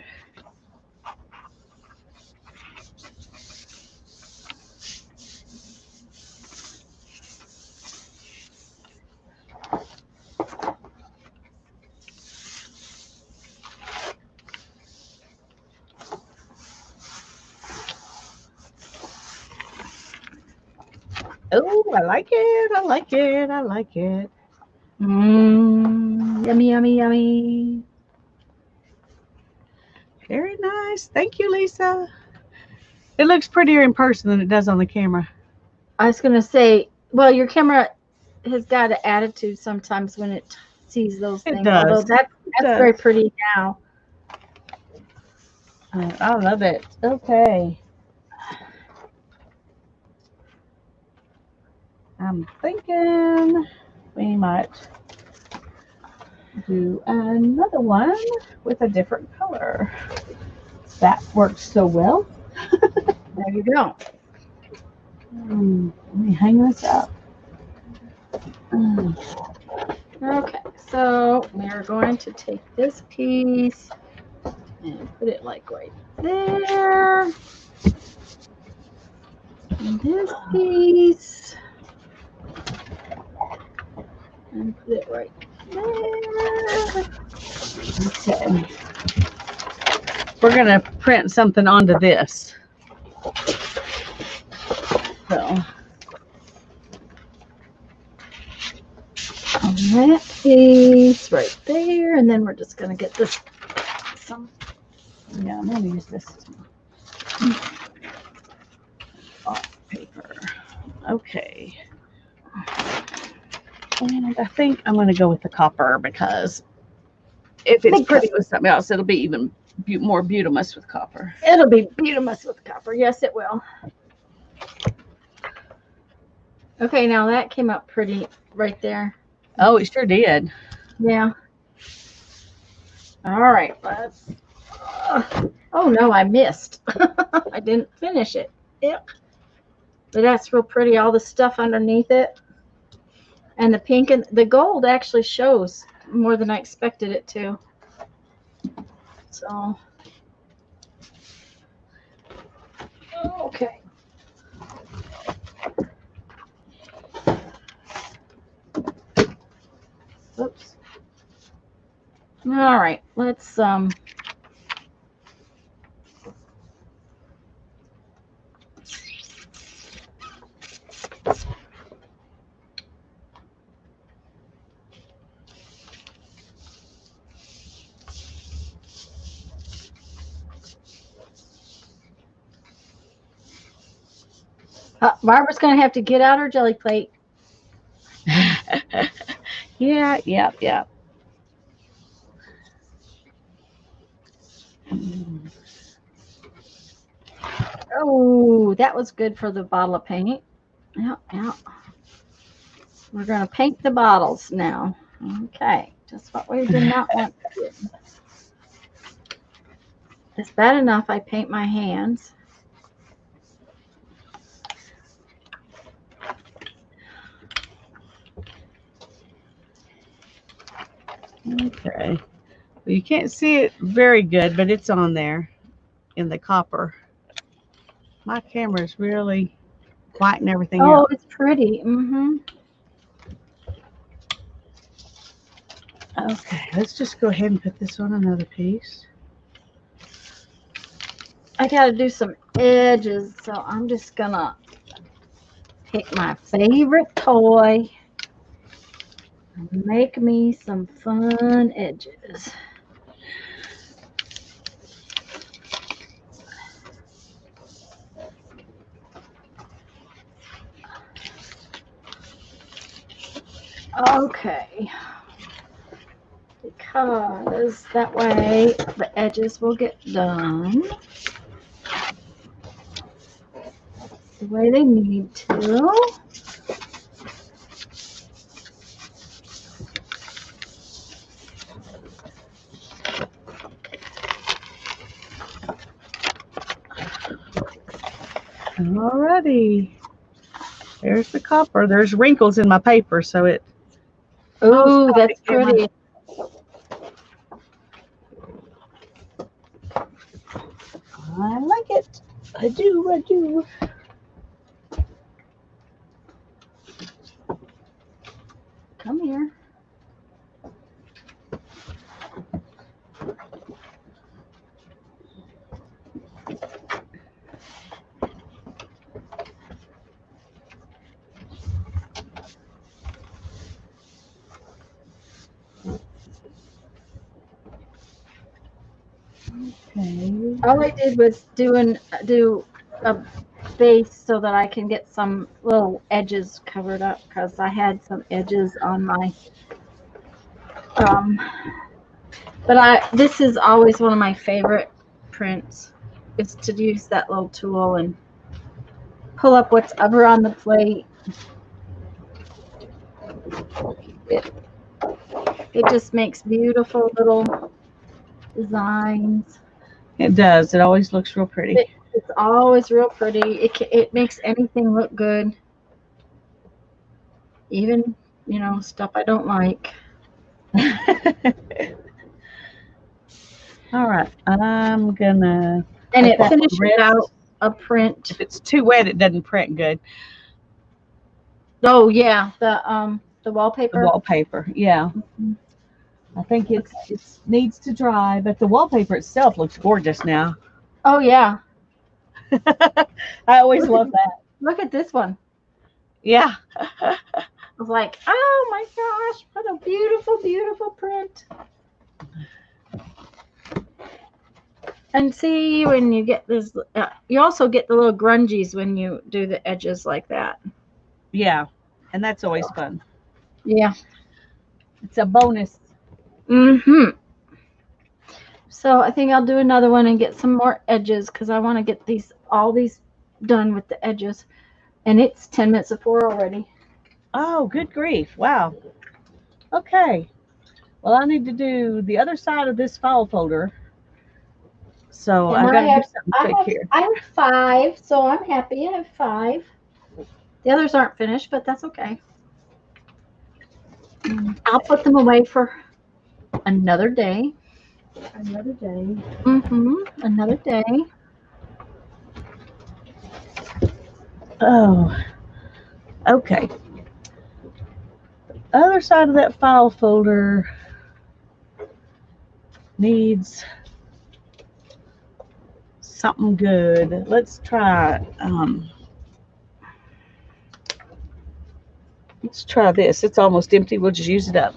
Oh, I like it. I like it. I like it. Yummy, yummy, yummy. Very nice. Thank you, Lisa. It looks prettier in person than it does on the camera. I was gonna say, well, your camera has got an attitude sometimes when it sees those It things. Although does. It that's does. very pretty now. I love it. Okay. I'm thinking we might do another one with a different color. That works so well. There you go. Let me hang this up. Okay, so we're going to take this piece and put it like right there. And this piece. And put it right there. Okay. We're going to print something onto this. So, On that piece right there. And then we're just going to get this some. yeah, I'm going to use this paper. Okay. And I think I'm going to go with the copper because if it's pretty with something else, it'll be even more beautimous with copper. It'll be beautimous with copper. Yes, it will. Okay, now that came out pretty right there. Oh, it sure did. Yeah. All right, let's. Oh no, I missed. I didn't finish it. Yep. But that's real pretty. All the stuff underneath it, and the pink and the gold actually shows more than I expected it to. So. Okay. Oops. All right, let's Barbara's going to have to get out her jelly plate. Yeah. Oh, that was good for the bottle of paint. Yeah. We're going to paint the bottles now. Okay, just what we did not want to do. It's bad enough I paint my hands. Okay. Well, you can't see it very good, but it's on there in the copper. My camera is really whitening everything out. Oh, it's pretty. Okay, let's just go ahead and put this on another piece. I got to do some edges, so I'm just going to pick my favorite toy and make me some fun edges. Okay. Because that way the edges will get done the way they need to. Alrighty. There's the copper. There's wrinkles in my paper, so it. Oh, that's pretty. I like it. I do. Come here. All I did was do a base so that I can get some little edges covered up because I had some edges on my um but I this is always one of my favorite prints is to use that little tool and pull up what's ever on the plate. It it just makes beautiful little designs. It does. It always looks real pretty. It's always real pretty. It makes anything look good, even stuff I don't like. All right. I'm gonna And let it that one finishes out rest. a print. If it's too wet, it doesn't print good. Oh yeah, the The wallpaper. wallpaper, yeah. I think it needs to dry, but the wallpaper itself looks gorgeous now. Oh yeah. I always Look at love that. look at this one. Yeah. I was like, oh my gosh, what a beautiful, beautiful print. And see when you get this, you also get the little grungies when you do the edges like that. Yeah. And that's always fun. Yeah. It's a bonus. Mm-hmm. So I think I'll do another one and get some more edges because I want to get all these done with the edges. And it's 10 minutes before already. Oh, good grief. Wow. Okay. Well, I need to do the other side of this file folder. So And I I got to do have something I quick have here. I have five, so I'm happy. I have five. The others aren't finished, but that's okay. I'll put them away for another day. Another day. Another day. Oh, okay. Other side of that file folder needs something good. Let's try this. It's almost empty. We'll just use it up.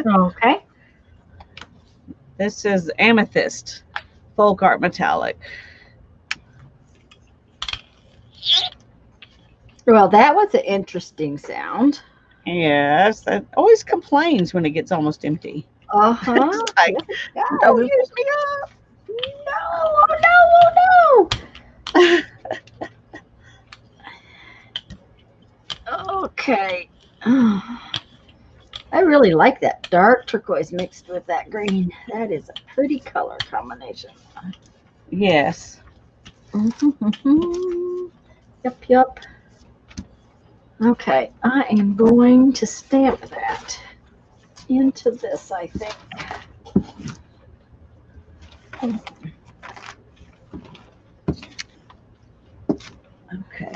Okay. This is amethyst, folk art metallic. Well, that was an interesting sound. Yes, that always complains when it gets almost empty. Uh-huh. It's like, Yes, it don't does. use me No, oh no, oh no. Okay. I really like that dark turquoise mixed with that green. That is a pretty color combination. Yes. Yep, yep. Okay, I am going to stamp that into this, I think. Okay.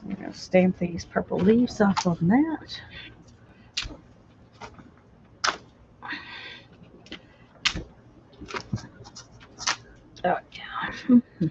I'm going to stamp these purple leaves off of that. Oh, yeah.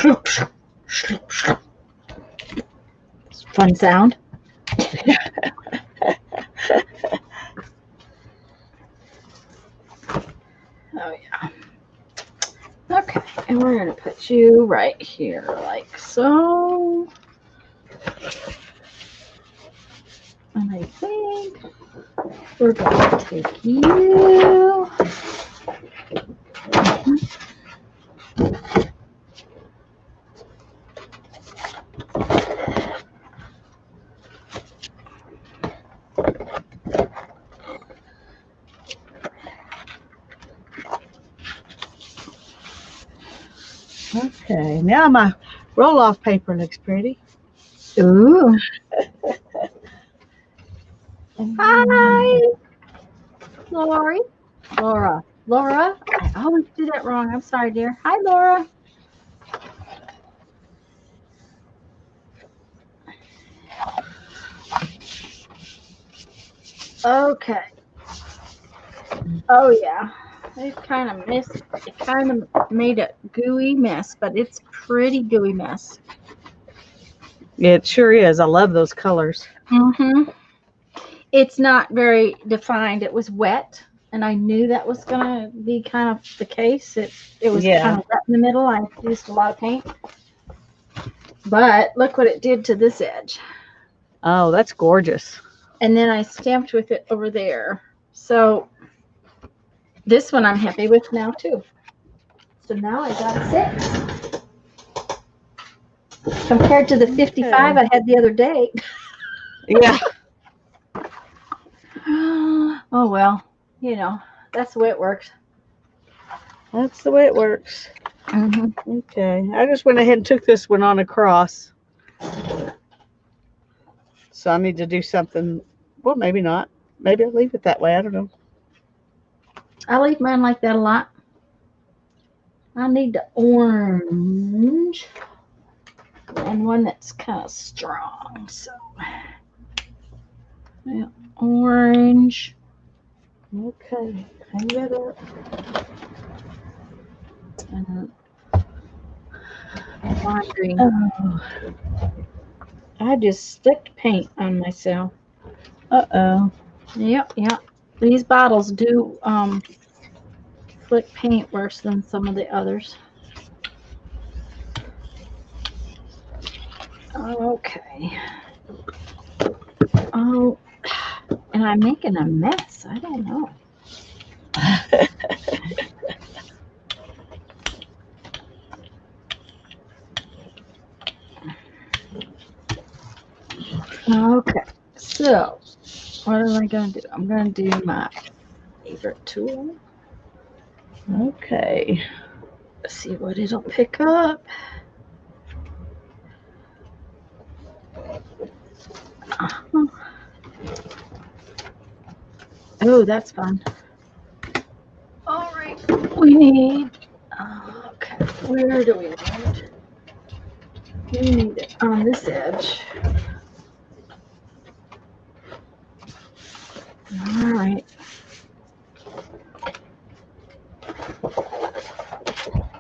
Okay. Fun sound. Oh, yeah. Okay, and we're going to put you right here, like so. And I think we're going to take you. now my roll-off paper looks pretty. Ooh. Hi, Lori. Laura. Laura. I always do that wrong. I'm sorry, dear. Hi, Laura. Okay. Oh yeah. It kind of missed. It kind of made a gooey mess, but it's pretty gooey mess. It sure is. I love those colors. Mm-hmm. It's not very defined. It was wet, and I knew that was gonna be kind of the case. It was Yeah. kind of wet in the middle. I used a lot of paint, but look what it did to this edge. Oh, that's gorgeous. And then I stamped with it over there. So this one I'm happy with now too. So now I got 6 compared to the 55 I had the other day. Yeah. Oh well, that's the way it works. That's the way it works. Mm-hmm. Okay. I just went ahead and took this one on across. So I need to do something. Well, maybe not. Maybe I'll leave it that way. I don't know. I leave mine like that a lot. I need the orange and one that's kind of strong. So, yeah, orange. Okay. Hang that up. And lime green. Oh. I just sticked paint on myself. Uh-oh. Yep. These bottles do flick paint worse than some of the others. Okay. Oh, and I'm making a mess. I don't know. Okay. So, what am I going to do? I'm going to do my favorite tool. Okay. Let's see what it'll pick up. Oh, that's fun. All right. We need. Okay. Where do we need it? We need it on this edge. All right.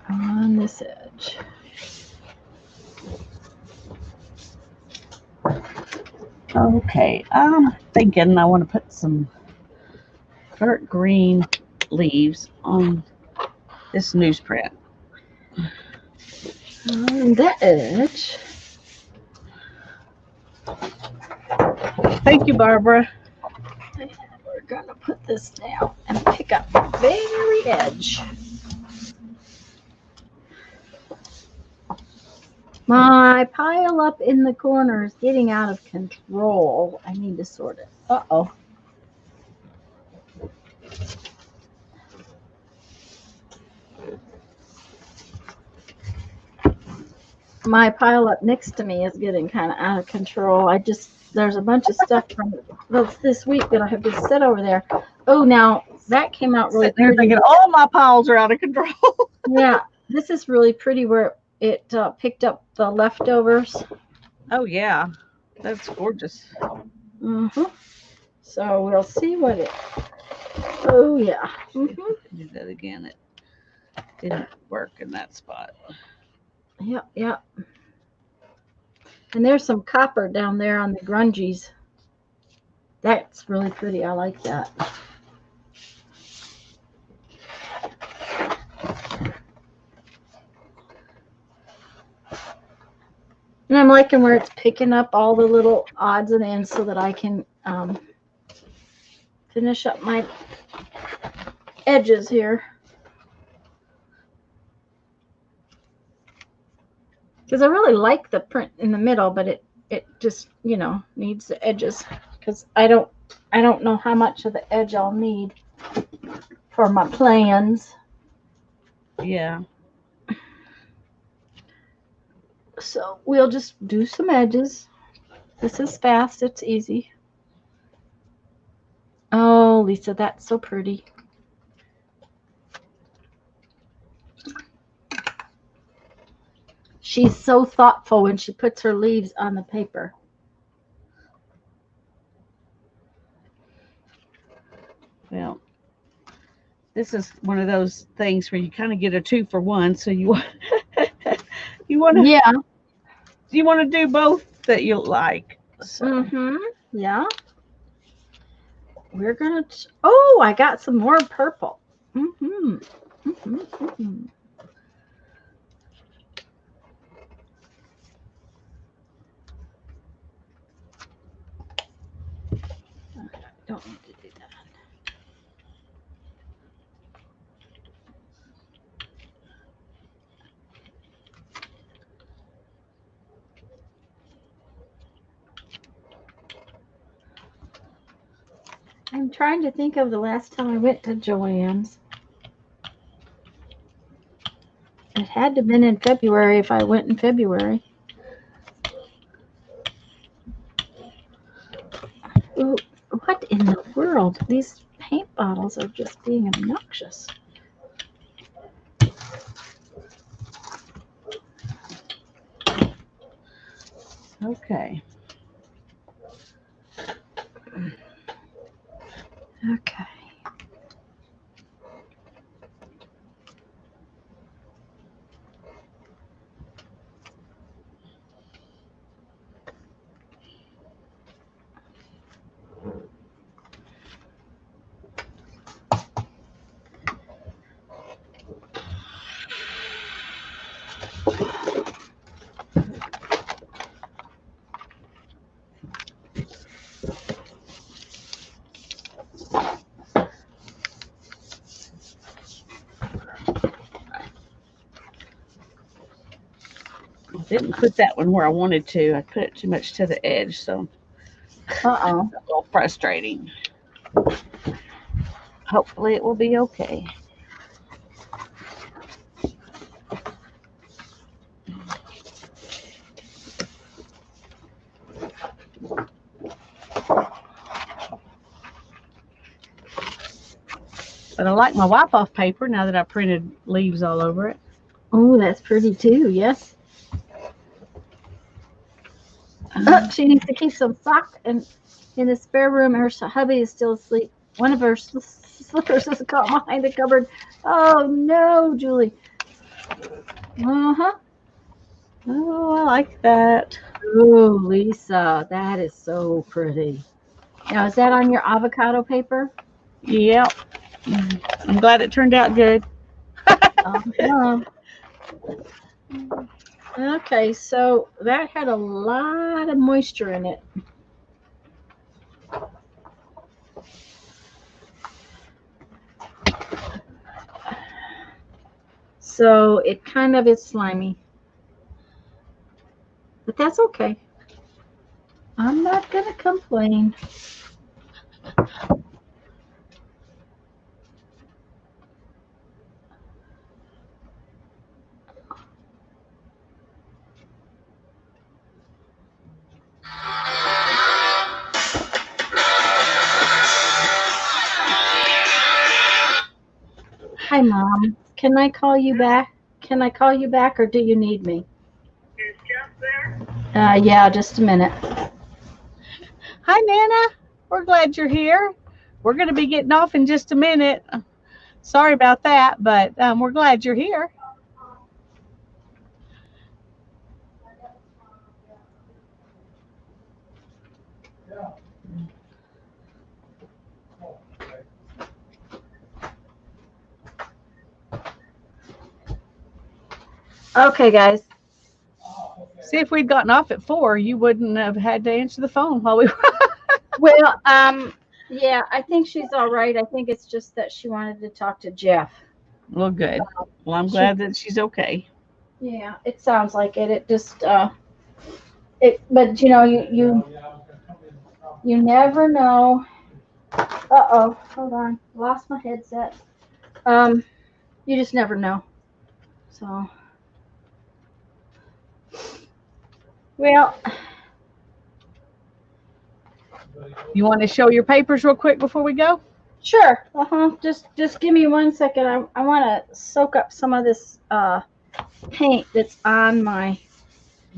On this edge. Okay. I'm thinking I want to put some dark green leaves on this newsprint. On that edge. Thank you, Barbara. We're going to put this down and pick up the very edge. My pile up in the corner is getting out of control. I need to sort it. Uh-oh. My pile up next to me is getting kind of out of control. There's a bunch of stuff from this week that I have just set over there. Oh, now that came out really Sitting there pretty. thinking all my piles are out of control. Yeah, this is really pretty where it picked up the leftovers. Oh, yeah. That's gorgeous. Mm-hmm. So we'll see what it. Oh, yeah. Mm-hmm. Do that again. It didn't work in that spot. Yep. And there's some copper down there on the grungies. That's really pretty. I like that. And I'm liking where it's picking up all the little odds and ends so that I can finish up my edges here. Because I really like the print in the middle, but it just, needs the edges. Because I don't know how much of the edge I'll need for my plans. Yeah. So we'll just do some edges. This is fast, it's easy. Oh, Lisa, that's so pretty. She's so thoughtful when she puts her leaves on the paper. Well, this is one of those things where you kind of get a 2 for 1. So you you want to Yeah. you want to do both that you like. So Mm-hmm. Yeah. We're gonna. Oh, I got some more purple. Mm-hmm. Mm-hmm. Mm-hmm. Don't need to do that. I'm trying to think of the last time I went to Joann's. It had to have been in February if I went in February. Ooh, what in the world? These paint bottles are just being obnoxious. okay. Okay. I didn't put that one where I wanted to. I put it too much to the edge, so Uh-oh. a little frustrating. Hopefully it will be okay. But I like my wipe off paper now that I printed leaves all over it. Oh, that's pretty too. Yes. Um, She needs to keep some sock in the spare room. Her hubby is still asleep. One of her slippers is caught behind the cupboard. Oh no, Julie. Uh-huh. oh, I like that. Oh, Lisa, that is so pretty. Now, is that on your avocado paper? Yep. I'm glad it turned out good. Uh-huh. Okay, so that had a lot of moisture in it. So it kind of is slimy. But that's okay. I'm not going to complain. Hi, Mom. Can I call you back? Can I call you back or do you need me? Is Jeff there? Yeah, just a minute. Hi, Nana. We're glad you're here. We're going to be getting off in just a minute. Sorry about that, but we're glad you're here. Okay, guys. See, if we'd gotten off at 4, you wouldn't have had to answer the phone while we were. Well, yeah, I think she's all right. I think it's just that she wanted to talk to Jeff. Well, good. Well, I'm She, glad that she's okay. yeah, it sounds like it. It just, but you never know. Uh-oh, hold on, lost my headset. Um, you just never know. So, Well, You want to show your papers real quick before we go? sure. Just give me 1 second. I want to soak up some of this paint that's on my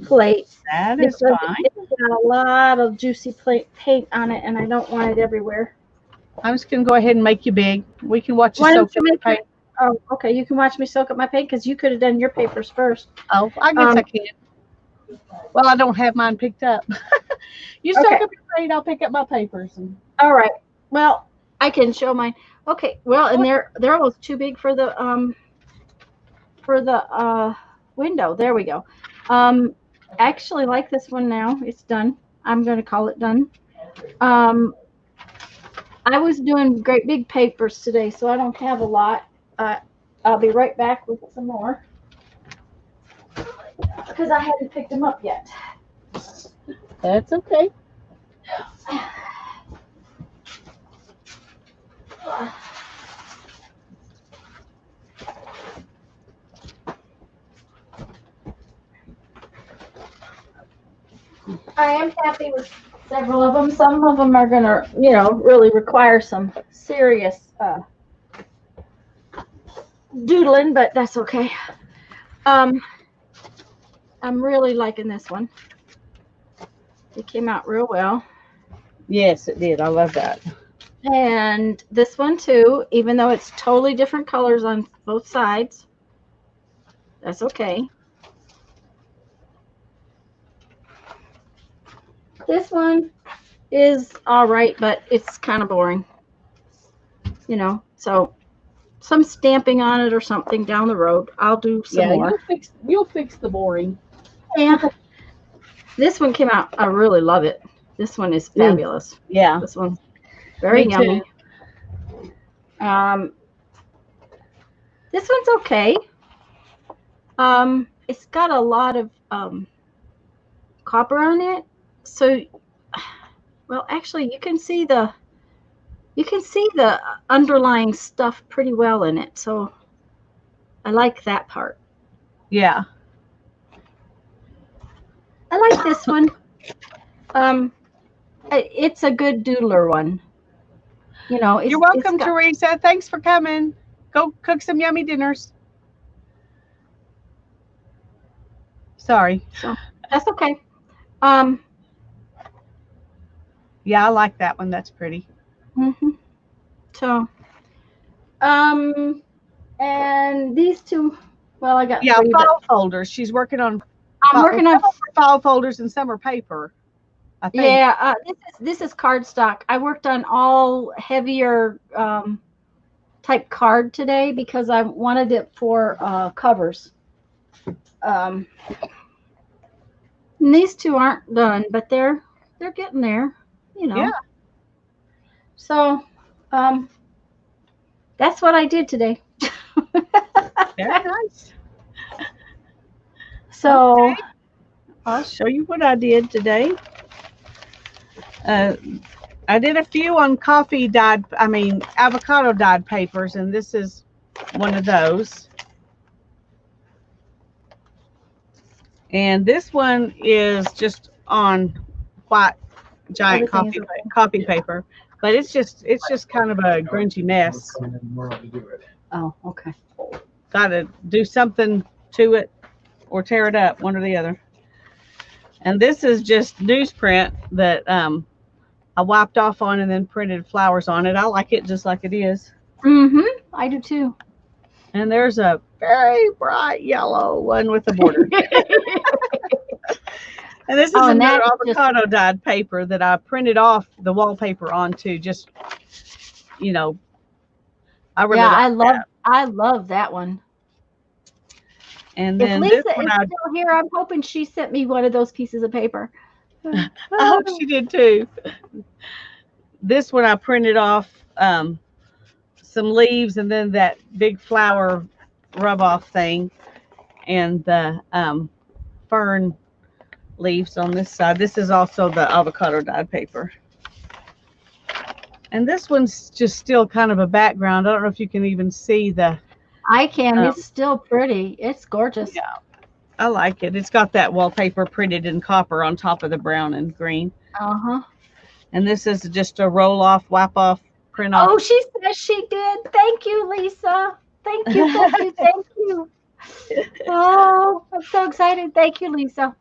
plate That is because fine. it's got a lot of juicy paint on it, and I don't want it everywhere. I'm just going to go ahead and make you big. We can watch you Why don't soak you up the make your? paint. Oh, okay. You can watch me soak up my paint because you could have done your papers first. Oh, I guess Um, I can. Well, I don't have mine picked up. You soak okay. up your paint, I'll pick up my papers. And All right. Well, I can show mine. Okay. Well, and they're almost too big for the window. There we go. I actually like this one now. It's done. I'm going to call it done. Um, I was doing great big papers today, so I don't have a lot. I'll be right back with some more because I hadn't picked them up yet. that's okay. I am happy with several of them. Some of them are gonna, really require some serious doodling, but that's okay. Um, I'm really liking this one. It came out real well. Yes, it did. I love that. And this one too, even though it's totally different colors on both sides, that's okay. This one is all right, but it's kind of boring, so some stamping on it or something down the road. I'll do some more. You'll fix the boring. Yeah. This one came out. I really love it. This one is fabulous. Yeah. This one's very Me yummy. too. This one's okay. It's got a lot of copper on it. So, well, actually, you can see the underlying stuff pretty well in it. So, I like that part. Yeah. I like this one. It's a good doodler one. You're welcome, Teresa. Thanks for coming. Go cook some yummy dinners. Sorry. So that's okay. Yeah, I like that one. That's pretty. Mhm. So, and these two. Well, I got three. File folders. She's working on. I'm working on file folders and some are paper. I think. Yeah, this is cardstock. I worked on all heavier type card today because I wanted it for covers. And these two aren't done, but they're getting there, Yeah. So, that's what I did today. Very nice. So, okay. I'll show you what I did today. I did a few on avocado dyed papers, and this is one of those. And this one is just on white giant copy paper, but it's just kind of a grungy mess. oh, okay. Got to do something to it or tear it up, one or the other. And this is just newsprint that I wiped off on and then printed flowers on it. I like it just like it is. I do too. And there's a very bright yellow one with a border. And this is another avocado dyed paper that I printed off the wallpaper onto. Just, I really I love that one. And if then Lisa is still here, I'm hoping she sent me one of those pieces of paper. I hope she did too. This one I printed off some leaves and then that big flower rub off thing and the fern leaves on this side. This is also the avocado dyed paper. And this one's just still kind of a background. I don't know if you can even see the... I can. It's still pretty. It's gorgeous. Yeah. I like it. It's got that wallpaper printed in copper on top of the brown and green. Uh-huh. And this is just a roll off, wipe off, print off. Oh, she says she did. Thank you, Lisa. Thank you, thank you, thank you. Oh, I'm so excited. Thank you, Lisa.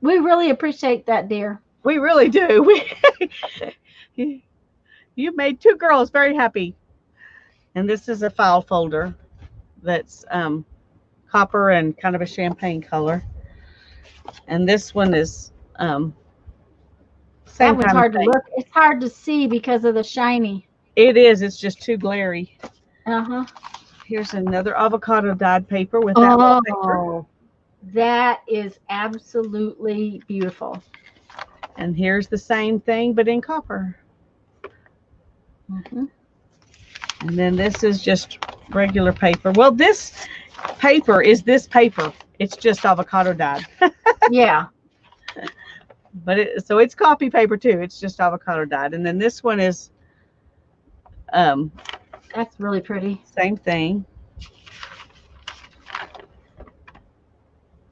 We really appreciate that, dear. We really do. You made two girls very happy. And this is a file folder that's copper and kind of a champagne color. And this one is That same one's kind of hard to thing. look. It's hard to see because of the shiny. It is. It's just too glary. Uh-huh. Here's another avocado dyed paper with that wallpaper. Oh, that is absolutely beautiful. And here's the same thing, but in copper. Mm-hmm. And then this is just regular paper. Well, this paper is this paper. It's just avocado dyed. Yeah. But so it's copy paper too. It's just avocado dyed. And then this one is That's really pretty. same thing.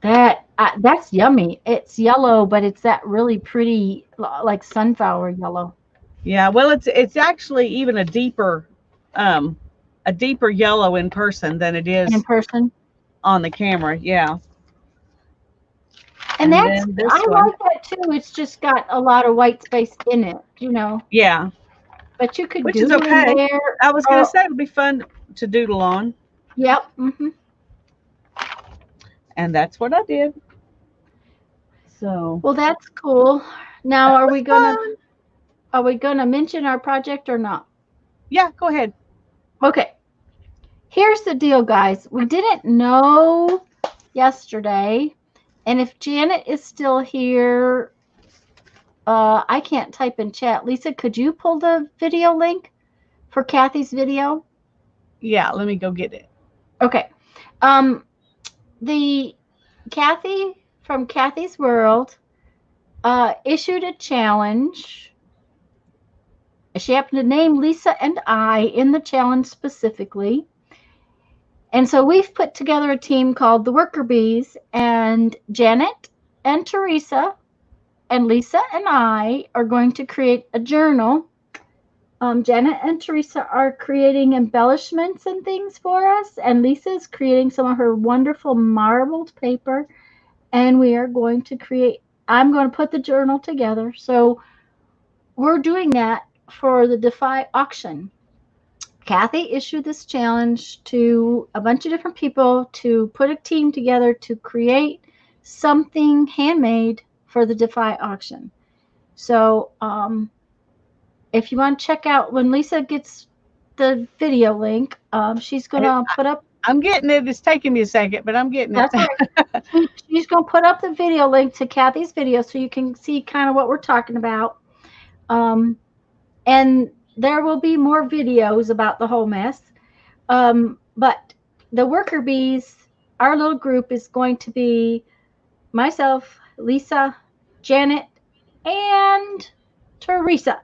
That's yummy. It's yellow, but it's that really pretty, like sunflower yellow. Yeah, well, it's actually even a deeper yellow in person than it In is person. on the camera. Yeah. And that's, then this I one. like that too. It's just got a lot of white space in it, Yeah, but you could which is doodle in okay. there. I was going to say it'll be fun to doodle on. Yep. Mm-hmm. And that's what I did. So Well, that's cool. Now, that was fun. are we gonna mention our project or not? Yeah, go ahead. Okay. Here's the deal, guys. We didn't know yesterday, and if Janet is still here, I can't type in chat. Lisa, could you pull the video link for Kathy's video? Yeah, let me go get it. Okay. The Kathy from Kathy's World issued a challenge. She happened to name Lisa and I in the challenge specifically. And so we've put together a team called the Worker Bees, and Janet and Teresa and Lisa and I are going to create a journal. Janet and Teresa are creating embellishments and things for us, and Lisa is creating some of her wonderful marbled paper, and we are going to create, I'm going to put the journal together. So we're doing that for the Defy auction. Kathy issued this challenge to a bunch of different people to put a team together to create something handmade for the Defy auction. So if you want to check out when Lisa gets the video link, she's going to put up. I'm getting it. It's taking me a second, but I'm getting it. That's right. She's going to put up the video link to Kathy's video so you can see kind of what we're talking about. And there will be more videos about the whole mess. But the Worker Bees, our little group is going to be myself, Lisa, Janet, and Teresa.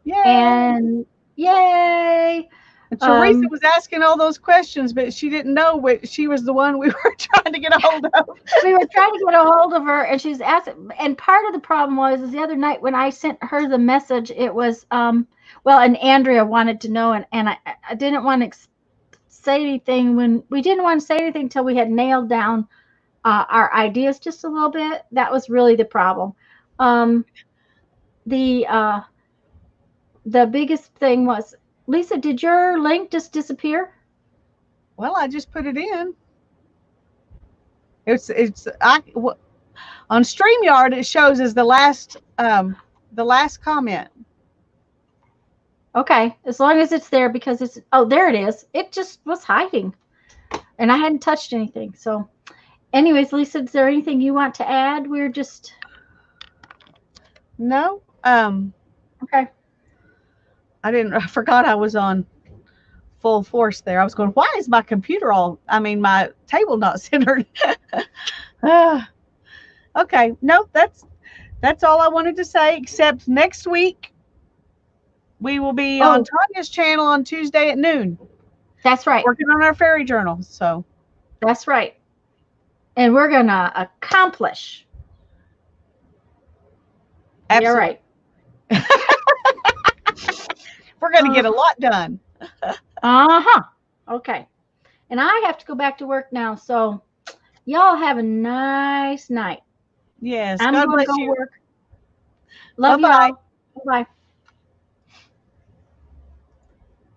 Yay. And yay! And Teresa was asking all those questions, but she didn't know what she was the one we were trying to get a hold of. We were trying to get a hold of her, and she's asking. And part of the problem was the other night when I sent her the message, it was well, and Andrea wanted to know, and I didn't want to say anything when we didn't want to say anything until we had nailed down our ideas just a little bit. That was really the problem. The biggest thing was, Lisa, did your link just disappear? Well, I just put it in. On StreamYard it shows as the last comment. Okay, as long as it's there, because it's, oh, there it is. It just was hiding, and I hadn't touched anything. So, anyways, Lisa, is there anything you want to add? We're just no. Okay. I forgot I was on full force there. I was going, why is my computer my table not centered? Okay. No, that's all I wanted to say, except next week we will be on Tanya's channel on Tuesday at noon. That's right. Working on our fairy journal. So that's right. and we're going to accomplish. Yeah, Absolutely. right. We're going to get a lot done. Uh-huh. Okay. And I have to go back to work now. So y'all have a nice night. Yes. I'm God going to bless go you. work. Love Bye-bye. y'all. Bye-bye.